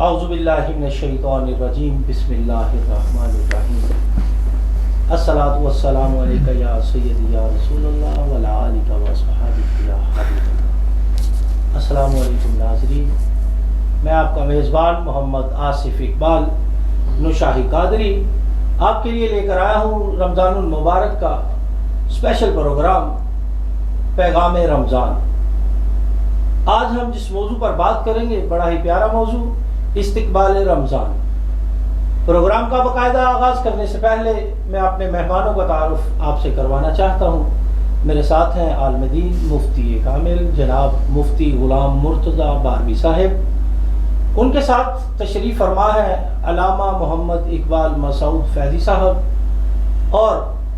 اعوذ باللہ من الشیطان الرجیم بسم اللہ الرحمن الرحیم الصلاۃ والسلام علیکہ یا سیدی یا رسول اللہ وعلی آلہ وصحبہ یا حبیب اللہ۔ السلام علیکم ناظرین، میں آپ کا میزبان محمد آصف اقبال نوشاہی قادری آپ کے لیے لے کر آیا ہوں رمضان المبارک کا اسپیشل پروگرام پیغام رمضان۔ آج ہم جس موضوع پر بات کریں گے بڑا ہی پیارا موضوع، استقبال رمضان۔ پروگرام کا باقاعدہ آغاز کرنے سے پہلے میں اپنے مہمانوں کا تعارف آپ سے کروانا چاہتا ہوں۔ میرے ساتھ ہیں عالم دین مفتی کامل جناب مفتی غلام مرتضیٰ باربی صاحب، ان کے ساتھ تشریف فرما ہے علامہ محمد اقبال مسعود فیضی صاحب، اور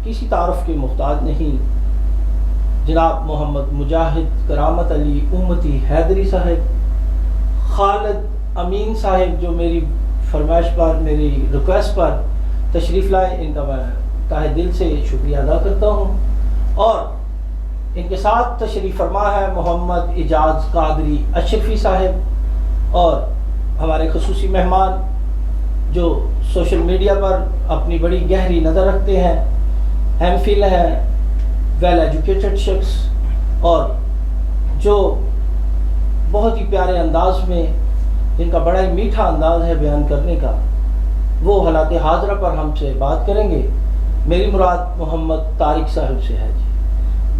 کسی تعارف کے محتاج نہیں جناب محمد مجاہد کرامت علی امتی حیدری صاحب، خالد امین صاحب جو میری فرمائش پر میری ریکویسٹ پر تشریف لائے، ان کا میں تہہ دل سے شکریہ ادا کرتا ہوں۔ اور ان کے ساتھ تشریف فرما ہے محمد اعجاز قادری اشرفی صاحب، اور ہمارے خصوصی مہمان جو سوشل میڈیا پر اپنی بڑی گہری نظر رکھتے ہیں، ایم فل ہیں، ویل ایجوکیٹڈ شخص، اور جو بہت ہی پیارے انداز میں، جن کا بڑا ہی میٹھا انداز ہے بیان کرنے کا، وہ حالات حاضرہ پر ہم سے بات کریں گے۔ میری مراد محمد طارق صاحب سے ہے۔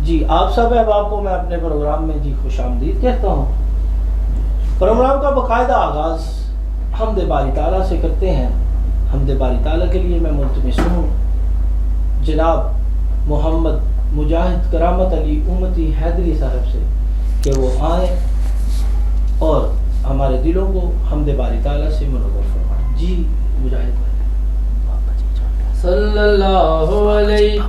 جی آپ سب احباب کو میں اپنے پروگرام میں جی خوش آمدید کہتا ہوں۔ پروگرام کا باقاعدہ آغاز حمد باری تعالیٰ سے کرتے ہیں۔ حمد باری تعالیٰ کے لیے میں ملتمس ہوں جناب محمد مجاہد کرامت علی امتی حیدری صاحب سے کہ وہ آئیں اور ہمارے دلوں کو حمد باری تعالیٰ سے منور فرمائیں۔ جی مجاہد بھائی۔ صلی اللہ علیہ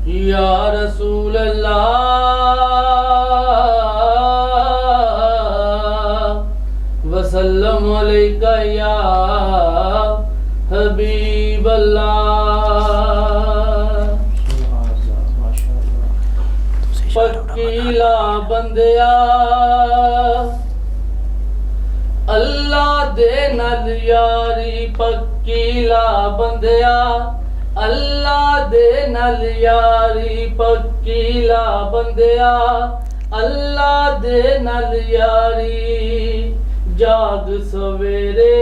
یا رسول اللہ وسلم علیہ یا حبیب اللہ۔ پکیلا بندیا اللہ دے نال یاری، پکیلا بندیا اللہ دے نال یاری، پکیلا بندیا اللہ دے نال یاری۔ جاگ سویرے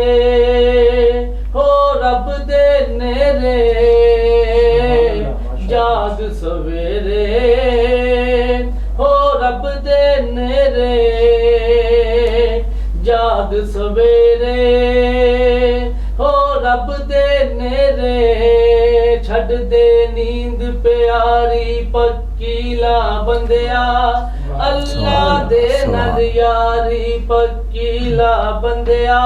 ہو رب دے نیرے، جاگ سویرے ہو رب دے نیرے، جاگ سویرے ہو رب دے نیرے، چھڈ دے نیند پیاری، پکیلا بندیا اللہ دے نال یاری، پکیلا بندیا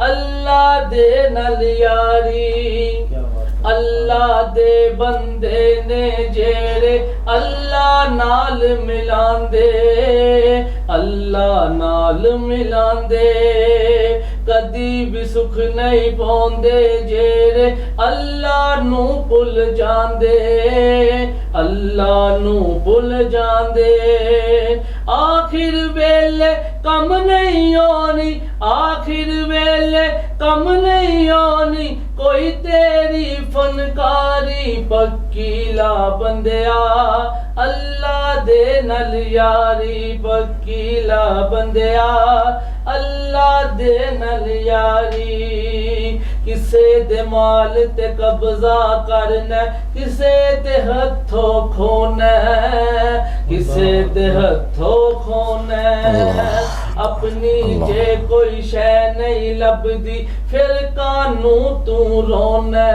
اللہ دے نال یاری۔ اللہ دے بندے نے جیڑے اللہ نال ملان دے، اللہ نال ملان دے، کدی بھی سکھ نہیں پوندے جیڑے اللہ نو بھل جان دے، اللہ نو بھل جان دے۔ آخر ویلے کم نہیں ہونی، آخر ویلے کم نہیں ہونی، کوئی تیری فنکاری، پکیلا بندیا اللہ دے نال یاری، پکیلا بندیا اللہ دے نال یاری۔ کسے دے مال تے قبضہ کرنا، کسے تے ہتھوں کھونا، کسے تے ہتھوں کھونا، اپنی جے کوئی شے نہیں لبدی پھر کانوں تو رونا،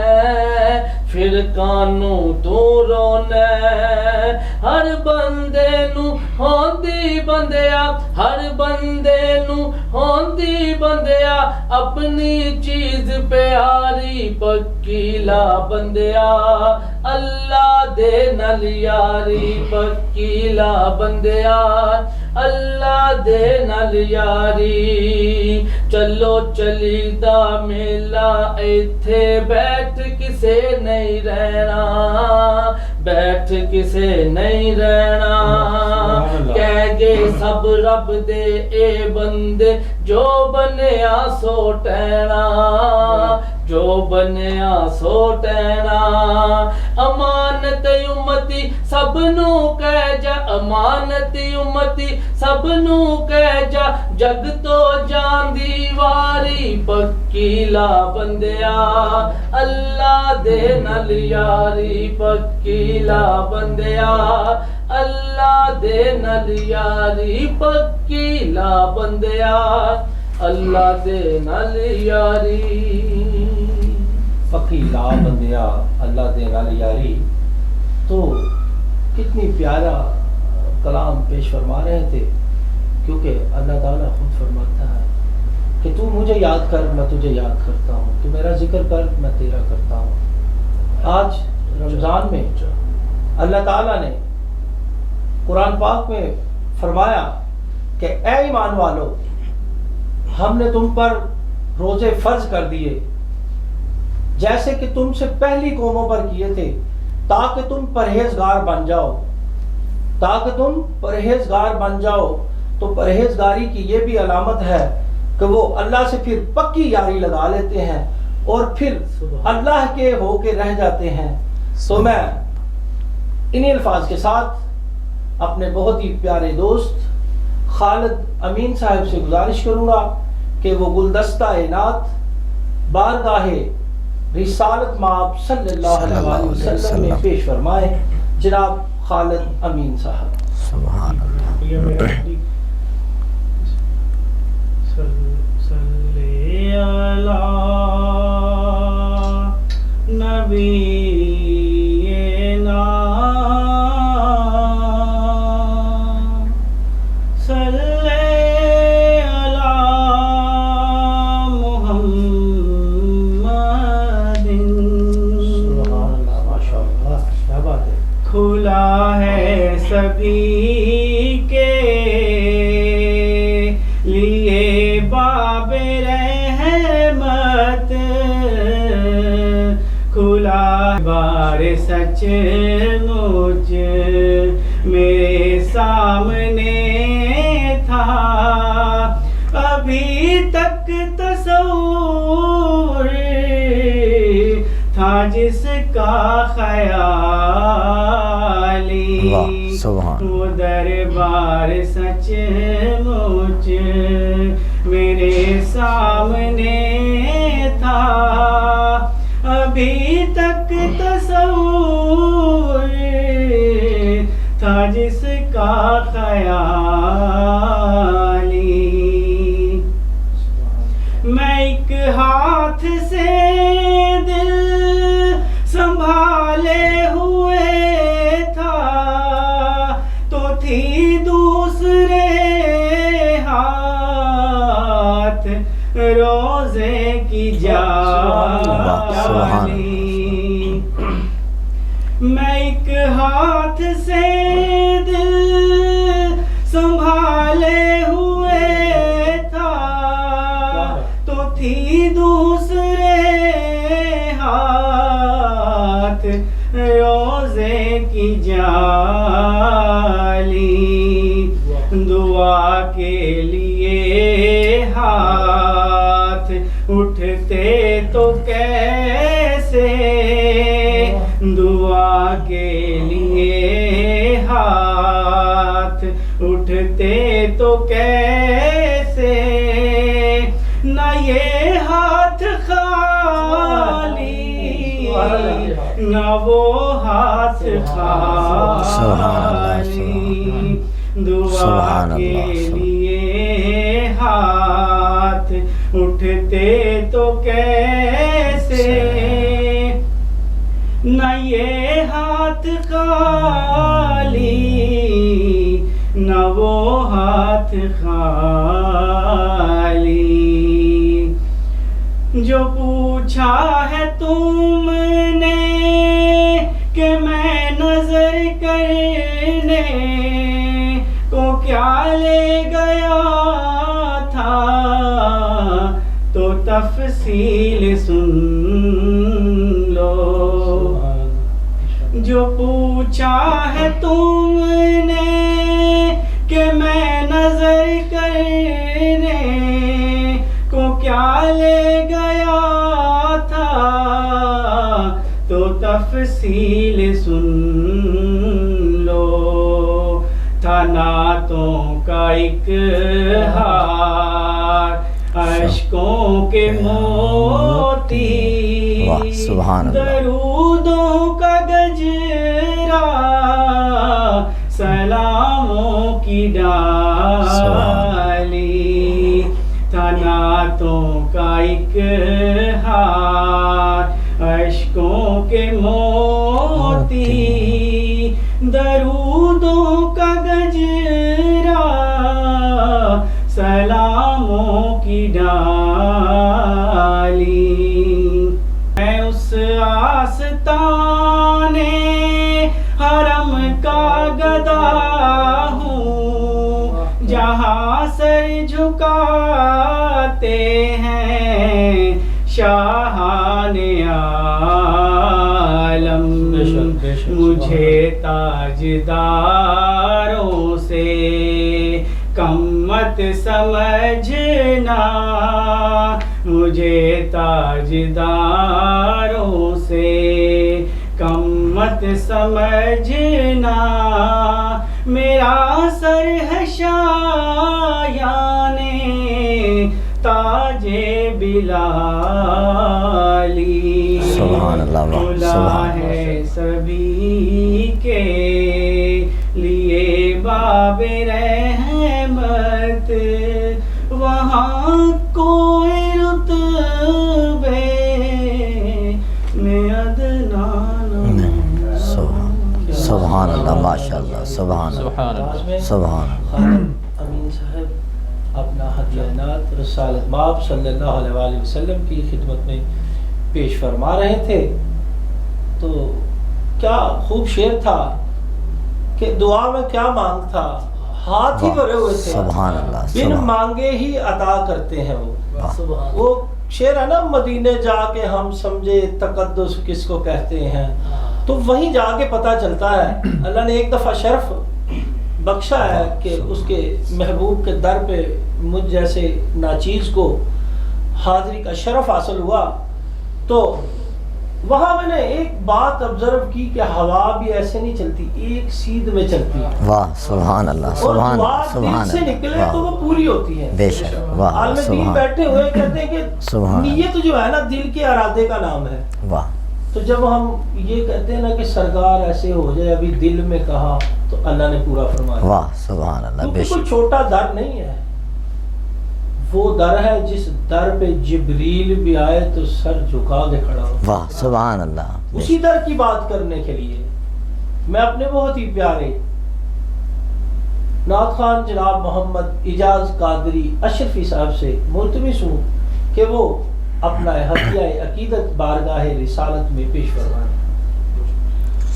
پھر کانوں تو رونا۔ ہر بندے نو ہوندی بندیا، ہر بندے نو ہوندی بندیا اپنی چیز پیاری، پکیلا بندیا اللہ دے نال یاری، پکیلا بندیا اللہ دے نال یاری۔ چلو چلی دا میلہ ایتھے بیٹھ کسے نہیں رہنا، بیٹھ کسے نہیں رہنا کہہ گے سب رب دے اے بندے جو بنیا سو ٹہنا جو بنیا سو ٹہنا امانت امتی سب نو کہہ جا امانت امتی سب نو کہہ جا جگ تو جان دیواری پکی لا بندیا اللہ دے نال یاری پکی لا بندیا اللہ دے نال یاری پکی لا بندیا اللہ دے نال یاری پکی لا بندیا اللہ دے نال یاری. تو کتنی پیارا کلام پیش فرما رہے تھے کیونکہ اللہ تعالیٰ خود فرماتا ہے کہ تو مجھے یاد کر میں تجھے یاد کرتا ہوں تو میرا ذکر کر میں تیرا کرتا ہوں. آج رمضان میں اللہ تعالیٰ نے قرآن پاک میں فرمایا کہ اے ایمان والو ہم نے تم پر روزے فرض کر دیے جیسے کہ تم سے پہلی قوموں پر کیے تھے تاکہ تم پرہیزگار بن جاؤ تاکہ تم پرہیزگار بن جاؤ. تو پرہیزگاری کی یہ بھی علامت ہے کہ وہ اللہ سے پھر پکی یاری لگا لیتے ہیں اور پھر اللہ کے ہو کے رہ جاتے ہیں. تو میں انہی الفاظ کے ساتھ اپنے بہت ہی پیارے دوست خالد امین صاحب سے گزارش کروں گا کہ وہ گلدستہ نعت بارگاہ رسالت مآب صلی اللہ علیہ وسلم میں پیش فرمائے. جناب خالد امین صاحب. سبحان اللہ. صلی علی نبینا صلی علی محمد. سبحان اللہ ماشاء اللہ کیا بات ہے. کھلا ہے سبھی کے لیے باب رحمت کھلا بار سچ مجھ میرے سامنے تھا ابھی تک تصور تھا جس کا خیالی وہ دربار سچ مجھ میرے سامنے تھا ابھی تک تصور تھا جس کا خیالی. میں ایک ہاتھ سے دل سنبھالے ہوئے تھا تو تھی دوسرے ہاتھ روزے کی جالی. میں ایک ہاتھ سے دل سنبھالے ہوئے تھا تو تھی دوسرے ہاتھ روزے کی جالی. دعا کے لیے ہاتھ اٹھتے تو کیسے دعا کے لیے ہاتھ اٹھتے تو کیسے نہ یہ ہاتھ خالی نہ وہ ہاتھ خالی. دعا کے لیے ہاتھ اٹھتے تو کیسے نہ یہ ہاتھ خالی نہ وہ ہاتھ خالی. جو پوچھا ہے تم نے کہ میں نظر کرنے کو کیا لے گیا تھا تو تفصیل سن لو. جو پوچھا ہے تم نے کہ میں نظر کرنے کو کیا لے گیا تھا، تو تفصیل سن لو، تھا نعتوں کا ایک ہار، اشکوں کے موتی، درودوں کا گجرا، سلاموں کی ڈالی، تھا نعتوں کا ایک ہار، اشکوں کے موتی، درودوں کا گجرا، سلاموں کی ڈالی۔ میں اس آستانے حرم کا گدا ہوں، جہاں سر جھکاتے ہیں شاہان عالم، مجھے تاجداروں سے کم مت سمجھنا، مجھے تاجداروں سے کم مت سمجھنا، میرا سر ہے شایان تاج بلالی، سبحان اللہ، کھلا ہے سبھی کے لیے باب رحمت، وہاں کوئی رتبے میں ادنا نہیں۔ سبحان اللہ، ماشاء اللہ، سبحان اللہ، سبحان اللہ۔ امین صاحب اپنا ہدیہ نعت رسالت مآب صلی اللہ علیہ وآلہ وسلم کی خدمت میں پیش فرما رہے تھے، تو کیا خوب شعر تھا کہ دعا میں کیا مانگ تھا، ہاتھ ہی بھرے ہوئے تھے، سبحان اللہ، بن مانگے ہی عطا کرتے ہیں وہ شعر ہے نا، مدینے جا کے ہم سمجھے تقدس کس کو کہتے ہیں، تو وہیں جا کے پتہ چلتا ہے اللہ نے ایک دفعہ شرف بخشا ہے کہ اس کے محبوب کے در پہ مجھ جیسے ناچیز کو حاضری کا شرف حاصل ہوا، تو وہاں میں نے ایک بات آبزرو کی کہ ہوا بھی ایسے نہیں چلتی، ایک سیدھ میں چلتی ہے، واہ سبحان اللہ، اور سبحان دعا اللہ، دل سبحان سے نکلے تو وہ اللہ، پوری ہوتی ہے۔ بے شک، واہ عالم دین سبحان، بیٹھے ہوئے کہتے ہیں کہ سبحان نیت جو ہے نا دل کے ارادے کا نام ہے، واہ تو جب ہم یہ کہتے ہیں نا کہ سرکار ایسے ہو جائے ابھی دل میں کہا، تو اللہ نے پورا فرمایا، واہ سبحان اللہ، بے کیونکہ کوئی شک، چھوٹا در نہیں ہے، وہ در ہے جس در پہ جبریل بھی آئے تو سر جھکا کے کھڑا ہو، واہ سبحان اللہ، اسی در کی بات کرنے کے لیے میں اپنے بہت ہی پیارے نعت خان جناب محمد اعجاز قادری اشرفی صاحب سے ملتمس ہوں کہ وہ اپنا ہدیہ عقیدت بارگاہ رسالت میں پیش فرمائیں۔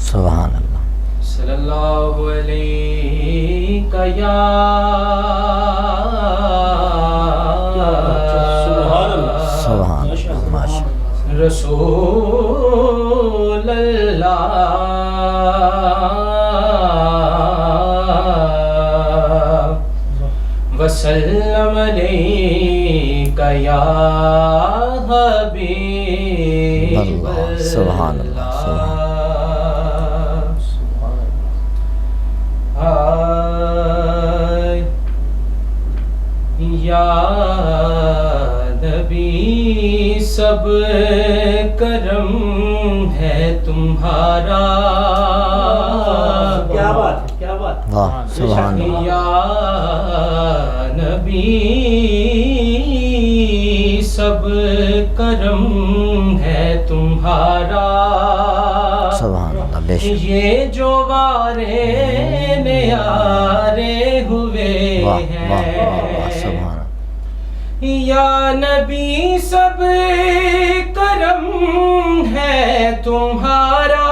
سبحان اللہ، صلی اللہ علیہ یا سبحان اللہ، سبحان اللہ، ماشاء اللہ، رسول اللہ وسلم علیک یا حبیب اللہ، سبحان اللہ، سبحان یا نبی سب کرم ہے تمہارا، کیا بات ہے، کیا بات ہے، واہ سبحان اللہ، یا نبی سب کرم ہے تمہارا، سبحان اللہ، بے شک، یہ جو وارے نیارے ہوئے واہ واہ ہیں، واہ واہ سبحان اللہ، یا نبی سب کرم ہے تمہارا،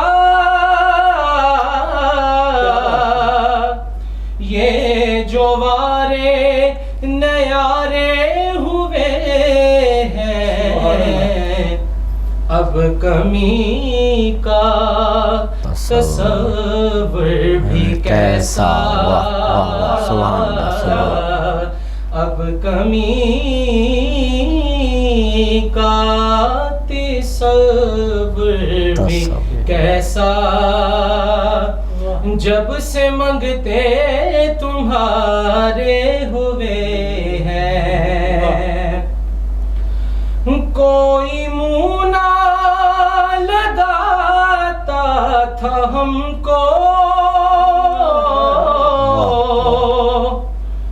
یہ جو وارے نیارے ہوئے ہیں، اب کمی کا تصور بھی کیسا سبحان اللہ سبحان اب کمی کا تصور بھی کیسا جب سے منگتے تمہارے ہوئے ہیں کوئی منہ نہ لگاتا تھا ہم کو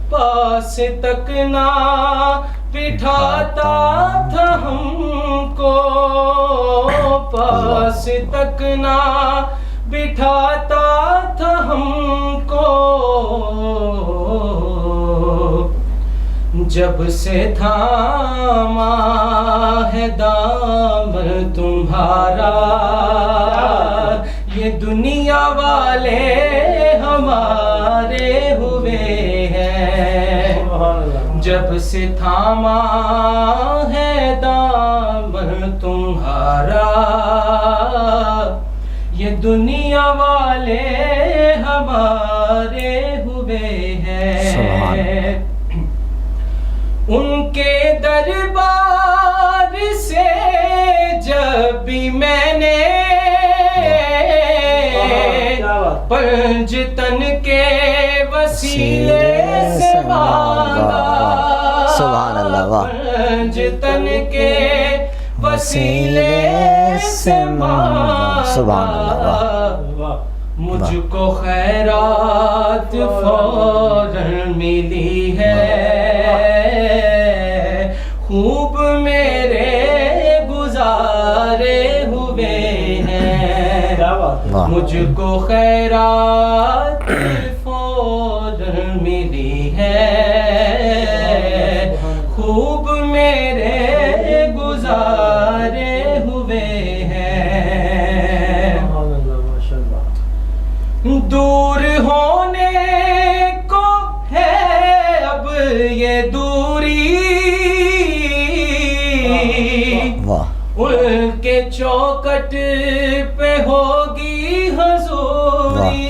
پاس تک نہ بٹھاتا تھا ہم کو پاس تک نہ بٹھاتا تھا ہم کو جب سے تھاما ہے دامن تمہارا یہ دنیا والے ہمارے ہوئے ہیں جب سے تھاما ہے دامن تمہارا یہ دنیا والے ہمارے ہوئے ہیں ان کے دربار سے جب بھی میں نے پنج تن کے وسیلے سے مانگا سبحان اللہ پنج تن کے وسیلے سے مانگا سبحان اللہ مجھ کو خیرات فوراً ملی ہے خوب میرے گزارے ہوئے ہیں مجھ کو خیرات فوراً ملی ہے خوب میرے گزارے ہوئے ہیں دور ہونے کو ہے اب یہ دوری ان کے چوکٹ پہ ہوگی حضوری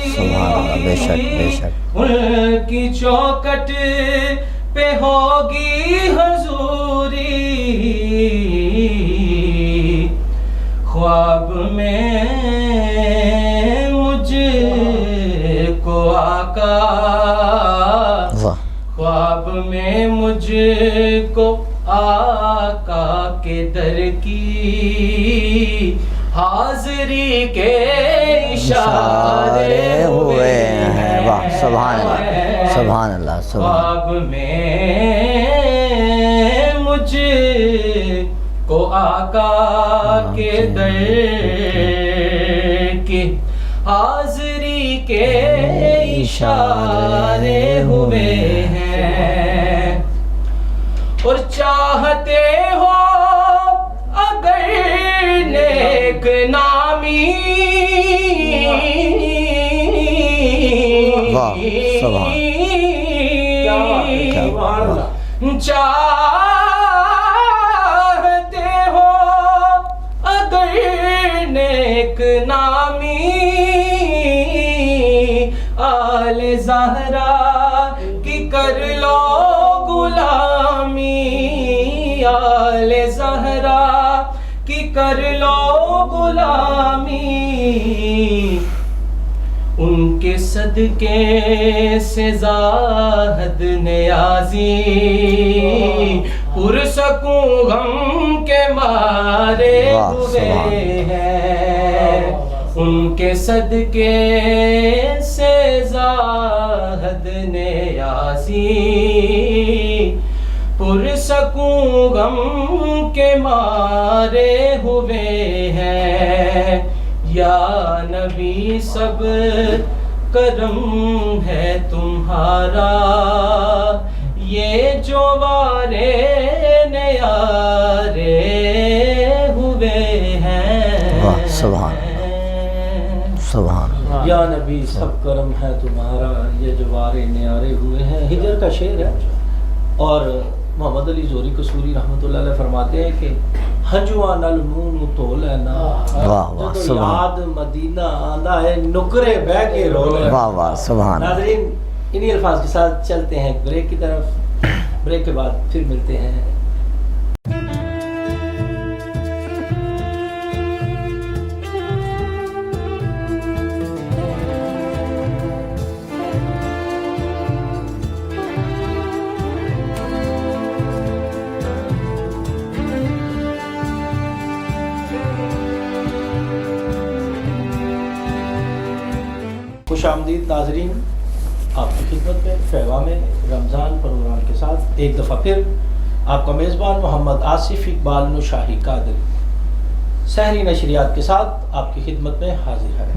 بے شک ان کی چوکٹ پہ ہوگی حضوری خواب میں مجھ کو آقا خواب میں مجھ کو آقا کے در کی حاضری کے اشارے ہوئے ہیں سبحان اللہ سبحان اللہ خواب میں مجھ کو آقا کے در کی حاضری کے اشارے ہوئے ہیں اور چاہتے ہو اگر نیک نامی چاہتے ہو اگر نیک نامی آل زہرا کی کر لو غلامی آل زہرا کی کر لو غلامی ان کے صدقے سے زاہد نیازی پرسکوں غم کے مارے ہوئے ہیں ان کے صدقے سے زاہد نیازی پرسکوں غم کے مارے ہوئے ہیں یا نبی سب کرم ہے تمہارا یہ جو وارے نیارے ہوئے ہیں سبحان سبحان یا نبی سب کرم ہے تمہارا یہ جو وارے نیارے ہوئے ہیں ہجر کا شعر ہے اور محمد علی زوری قصوری رحمۃ اللہ علیہ فرماتے ہیں کہ ہنجواں نل منہ تو لینا واہ واہ جدو سبحان یاد مدینہ آندا ہے نکرے بہ کے رو لینا. واہ واہ سبحان اللہ. ناظرین انہی الفاظ کے ساتھ چلتے ہیں بریک کی طرف. بریک کے بعد پھر ملتے ہیں. خوش آمدید ناظرین، آپ کی خدمت میں فیوا میں رمضان پروگرام کے ساتھ ایک دفعہ پھر آپ کا میزبان محمد آصف اقبال نشاہی قادری سحری نشریات کے ساتھ آپ کی خدمت میں حاضر ہے.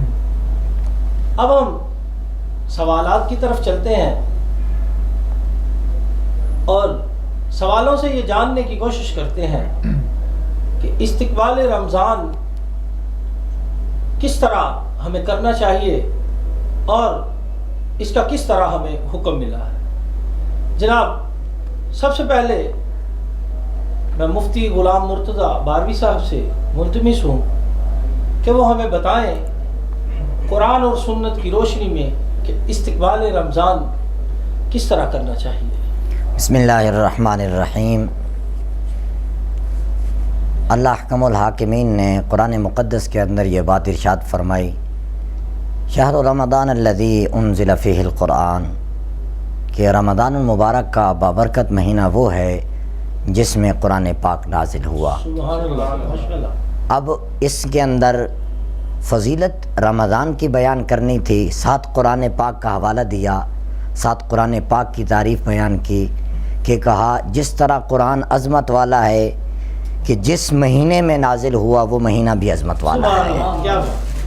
اب ہم سوالات کی طرف چلتے ہیں اور سوالوں سے یہ جاننے کی کوشش کرتے ہیں کہ استقبال رمضان کس طرح ہمیں کرنا چاہیے اور اس کا کس طرح ہمیں حکم ملا ہے. جناب سب سے پہلے میں مفتی غلام مرتضیٰ باروی صاحب سے ملتمس ہوں کہ وہ ہمیں بتائیں قرآن اور سنت کی روشنی میں کہ استقبال رمضان کس طرح کرنا چاہیے. بسم اللہ الرحمن الرحیم. اللہ احکم الحاکمین نے قرآن مقدس کے اندر یہ بات ارشاد فرمائی، شہر رمضان الذی انزل فیہ القرآن، کہ رمضان المبارک کا بابرکت مہینہ وہ ہے جس میں قرآن پاک نازل ہوا. سبحان اللہ ماشاء اللہ. اب اس کے اندر فضیلت رمضان کی بیان کرنی تھی، ساتھ قرآن پاک کا حوالہ دیا، ساتھ قرآن پاک کی تعریف بیان کی کہ کہا جس طرح قرآن عظمت والا ہے کہ جس مہینے میں نازل ہوا وہ مہینہ بھی عظمت والا ہے.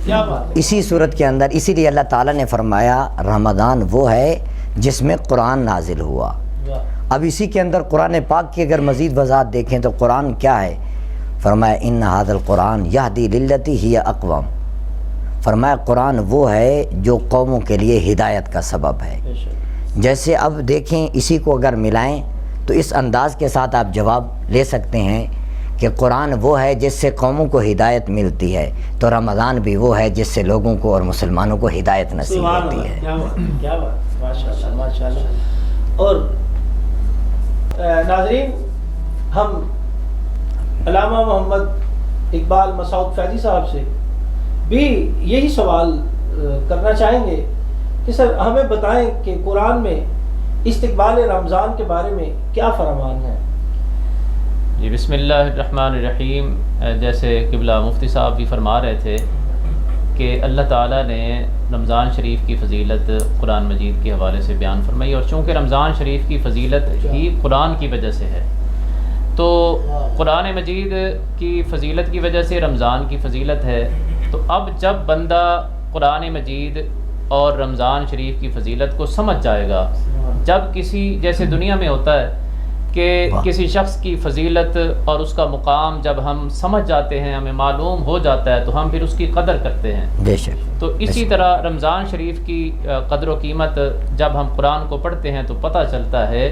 کیا بات ہے. اسی صورت کے اندر اسی لیے اللہ تعالیٰ نے فرمایا رمضان وہ ہے جس میں قرآن نازل ہوا. اب اسی کے اندر قرآن پاک کی اگر مزید وضاحت دیکھیں تو قرآن کیا ہے، فرمایا ان ھذا القرآن یہدی للتی ہی اقوم. فرمایا قرآن وہ ہے جو قوموں کے لیے ہدایت کا سبب ہے. جیسے اب دیکھیں اسی کو اگر ملائیں تو اس انداز کے ساتھ آپ جواب لے سکتے ہیں کہ قرآن وہ ہے جس سے قوموں کو ہدایت ملتی ہے، تو رمضان بھی وہ ہے جس سے لوگوں کو اور مسلمانوں کو ہدایت نصیب ہوتی ہے. کیا بات ماشاء اللہ ماشاء اللہ. اور ناظرین ہم علامہ محمد اقبال مسعود فیضی صاحب سے بھی یہی سوال کرنا چاہیں گے کہ سر ہمیں بتائیں کہ قرآن میں استقبال رمضان کے بارے میں کیا فرمان ہے. جی بسم اللہ الرحمن الرحیم. جیسے قبلہ مفتی صاحب بھی فرما رہے تھے کہ اللہ تعالیٰ نے رمضان شریف کی فضیلت قرآن مجید کے حوالے سے بیان فرمائی، اور چونکہ رمضان شریف کی فضیلت ہی قرآن کی وجہ سے ہے تو قرآن مجید کی فضیلت کی وجہ سے رمضان کی فضیلت ہے. تو اب جب بندہ قرآن مجید اور رمضان شریف کی فضیلت کو سمجھ جائے گا، جب کسی جیسے دنیا میں ہوتا ہے کہ کسی شخص کی فضیلت اور اس کا مقام جب ہم سمجھ جاتے ہیں، ہمیں معلوم ہو جاتا ہے تو ہم پھر اس کی قدر کرتے ہیں. بے شک. تو اسی طرح رمضان شریف کی قدر و قیمت جب ہم قرآن کو پڑھتے ہیں تو پتہ چلتا ہے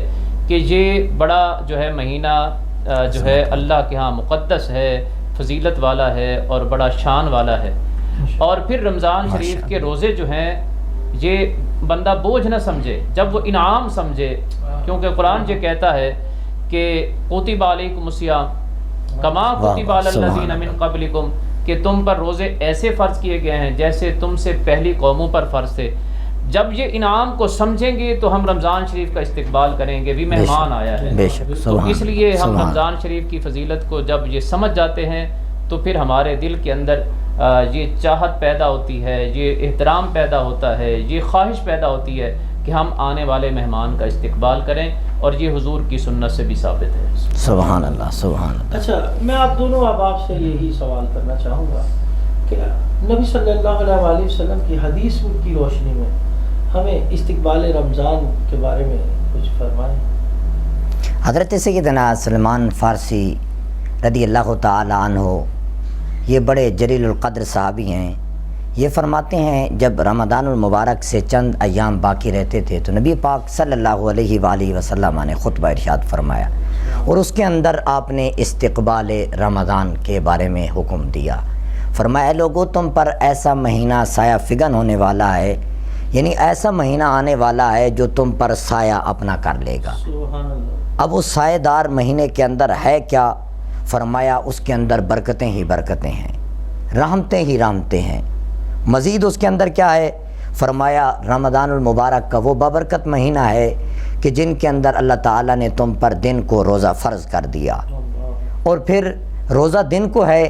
کہ یہ بڑا جو ہے مہینہ جو ہے اللہ کے ہاں مقدس ہے، فضیلت والا ہے اور بڑا شان والا ہے. اور پھر رمضان شریف کے روزے جو ہیں یہ بندہ بوجھ نہ سمجھے، جب وہ انعام سمجھے، کیونکہ قرآن یہ کہتا ہے کہ کتب علیکم الصیام کما کتب علی الذین من قبلکم، کہ تم پر روزے ایسے فرض کیے گئے ہیں جیسے تم سے پہلی قوموں پر فرض تھے. جب یہ انعام کو سمجھیں گے تو ہم رمضان شریف کا استقبال کریں گے، بھی مہمان آیا ہے. تو اس لیے ہم رمضان شریف کی فضیلت کو جب یہ سمجھ جاتے ہیں تو پھر ہمارے دل کے اندر یہ چاہت پیدا ہوتی ہے، یہ احترام پیدا ہوتا ہے، یہ خواہش پیدا ہوتی ہے کہ ہم آنے والے مہمان کا استقبال کریں، اور یہ حضور کی سنت سے بھی ثابت ہے. سبحان اللہ سبحان اللہ. اچھا میں آپ دونوں احباب سے یہی سوال کرنا چاہوں گا کہ نبی صلی اللہ علیہ وآلہ وسلم کی حدیث کی روشنی میں ہمیں استقبال رمضان کے بارے میں کچھ فرمائیں. حضرت سیدنا سلمان فارسی رضی اللہ تعالی عنہ یہ بڑے جلیل القدر صحابی ہیں. یہ فرماتے ہیں جب رمضان المبارک سے چند ایام باقی رہتے تھے تو نبی پاک صلی اللہ علیہ وآلہ وسلم نے خطبہ ارشاد فرمایا اور اس کے اندر آپ نے استقبال رمضان کے بارے میں حکم دیا. فرمایا لوگو تم پر ایسا مہینہ سایہ فگن ہونے والا ہے، یعنی ایسا مہینہ آنے والا ہے جو تم پر سایہ اپنا کر لے گا. سبحان اللہ. اب اس سایہ دار مہینے کے اندر ہے کیا؟ فرمایا اس کے اندر برکتیں ہی برکتیں ہیں، رحمتیں ہی رحمتیں ہیں. مزید اس کے اندر کیا ہے؟ فرمایا رمضان المبارک کا وہ بابرکت مہینہ ہے کہ جن کے اندر اللہ تعالیٰ نے تم پر دن کو روزہ فرض کر دیا. اور پھر روزہ دن کو ہے،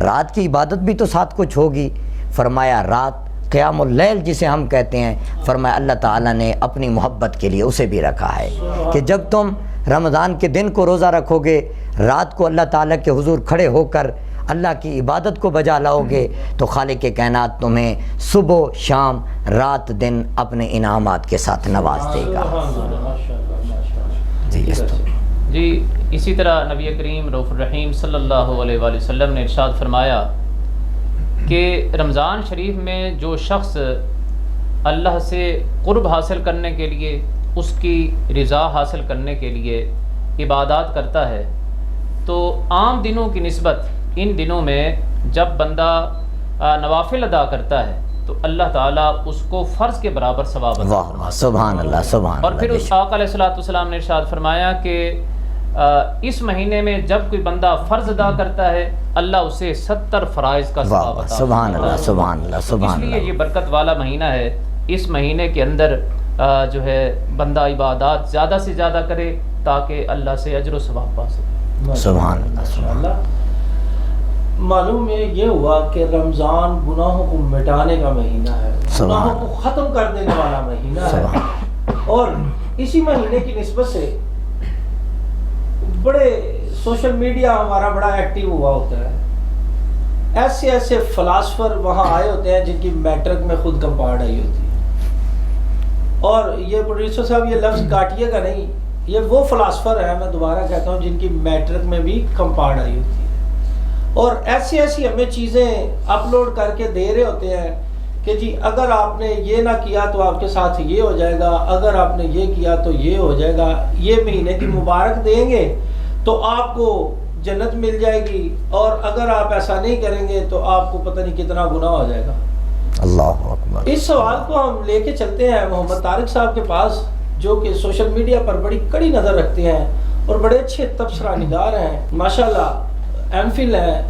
رات کی عبادت بھی تو ساتھ کچھ ہوگی. فرمایا رات قیام اللیل جسے ہم کہتے ہیں، فرمایا اللہ تعالیٰ نے اپنی محبت کے لیے اسے بھی رکھا ہے کہ جب تم رمضان کے دن کو روزہ رکھو گے، رات کو اللہ تعالیٰ کے حضور کھڑے ہو کر اللہ کی عبادت کو بجا لاؤ گے تو خالق کائنات تمہیں صبح شام رات دن اپنے انعامات کے ساتھ نواز دے گا. جی اسی طرح نبی کریم رؤوف الرحیم صلی اللہ علیہ وآلہ وسلم نے ارشاد فرمایا کہ رمضان شریف میں جو شخص اللہ سے قرب حاصل کرنے کے لیے، اس کی رضا حاصل کرنے کے لیے عبادات کرتا ہے تو عام دنوں کی نسبت ان دنوں میں جب بندہ نوافل ادا کرتا ہے تو اللہ تعالیٰ اس کو فرض کے برابر ثواب عطا فرماتا ہے. سبحان اللہ سبحان اللہ. اور پھر اس آقا علیہ الصلوۃ والسلام نے ارشاد فرمایا کہ اس مہینے میں جب کوئی بندہ فرض ادا کرتا ہے اللہ اسے 70 فرائض کا ثواب عطا فرماتا ہے. سبحان اللہ سبحان اللہ سبحان اللہ. اس لیے یہ برکت والا مہینہ ہے. اس مہینے کے اندر جو ہے بندہ عبادات زیادہ سے زیادہ کرے تاکہ اللہ سے اجر و ثواب پا سکے. سبحان اللہ سبحان اللہ. معلوم یہ ہوا کہ رمضان گناہوں کو مٹانے کا مہینہ ہے، گناہوں کو ختم کر دینے والا مہینہ ہے. اور اسی مہینے کی نسبت سے بڑے سوشل میڈیا ہمارا بڑا ایکٹیو ہوا ہوتا ہے. ایسے ایسے فلاسفر وہاں آئے ہوتے ہیں جن کی میٹرک میں خود کمپارڈ آئی ہوتی ہے. اور یہ پروڈیوسر صاحب یہ لفظ کاٹیے گا نہیں، یہ وہ فلاسفر ہیں میں دوبارہ کہتا ہوں جن کی میٹرک میں بھی کمپارڈ آئی ہوتی ہے. اور ایسی ایسی ہمیں چیزیں اپلوڈ کر کے دے رہے ہوتے ہیں کہ جی اگر آپ نے یہ نہ کیا تو آپ کے ساتھ یہ ہو جائے گا، اگر آپ نے یہ کیا تو یہ ہو جائے گا، یہ مہینے کی مبارک دیں گے تو آپ کو جنت مل جائے گی، اور اگر آپ ایسا نہیں کریں گے تو آپ کو پتہ نہیں کتنا گناہ ہو جائے گا. اللہ اکبر. اس سوال کو ہم لے کے چلتے ہیں محمد طارق صاحب کے پاس جو کہ سوشل میڈیا پر بڑی کڑی نظر رکھتے ہیں اور بڑے اچھے تبصرہ نگار ہیں ماشاءاللہ، ایم فل ہے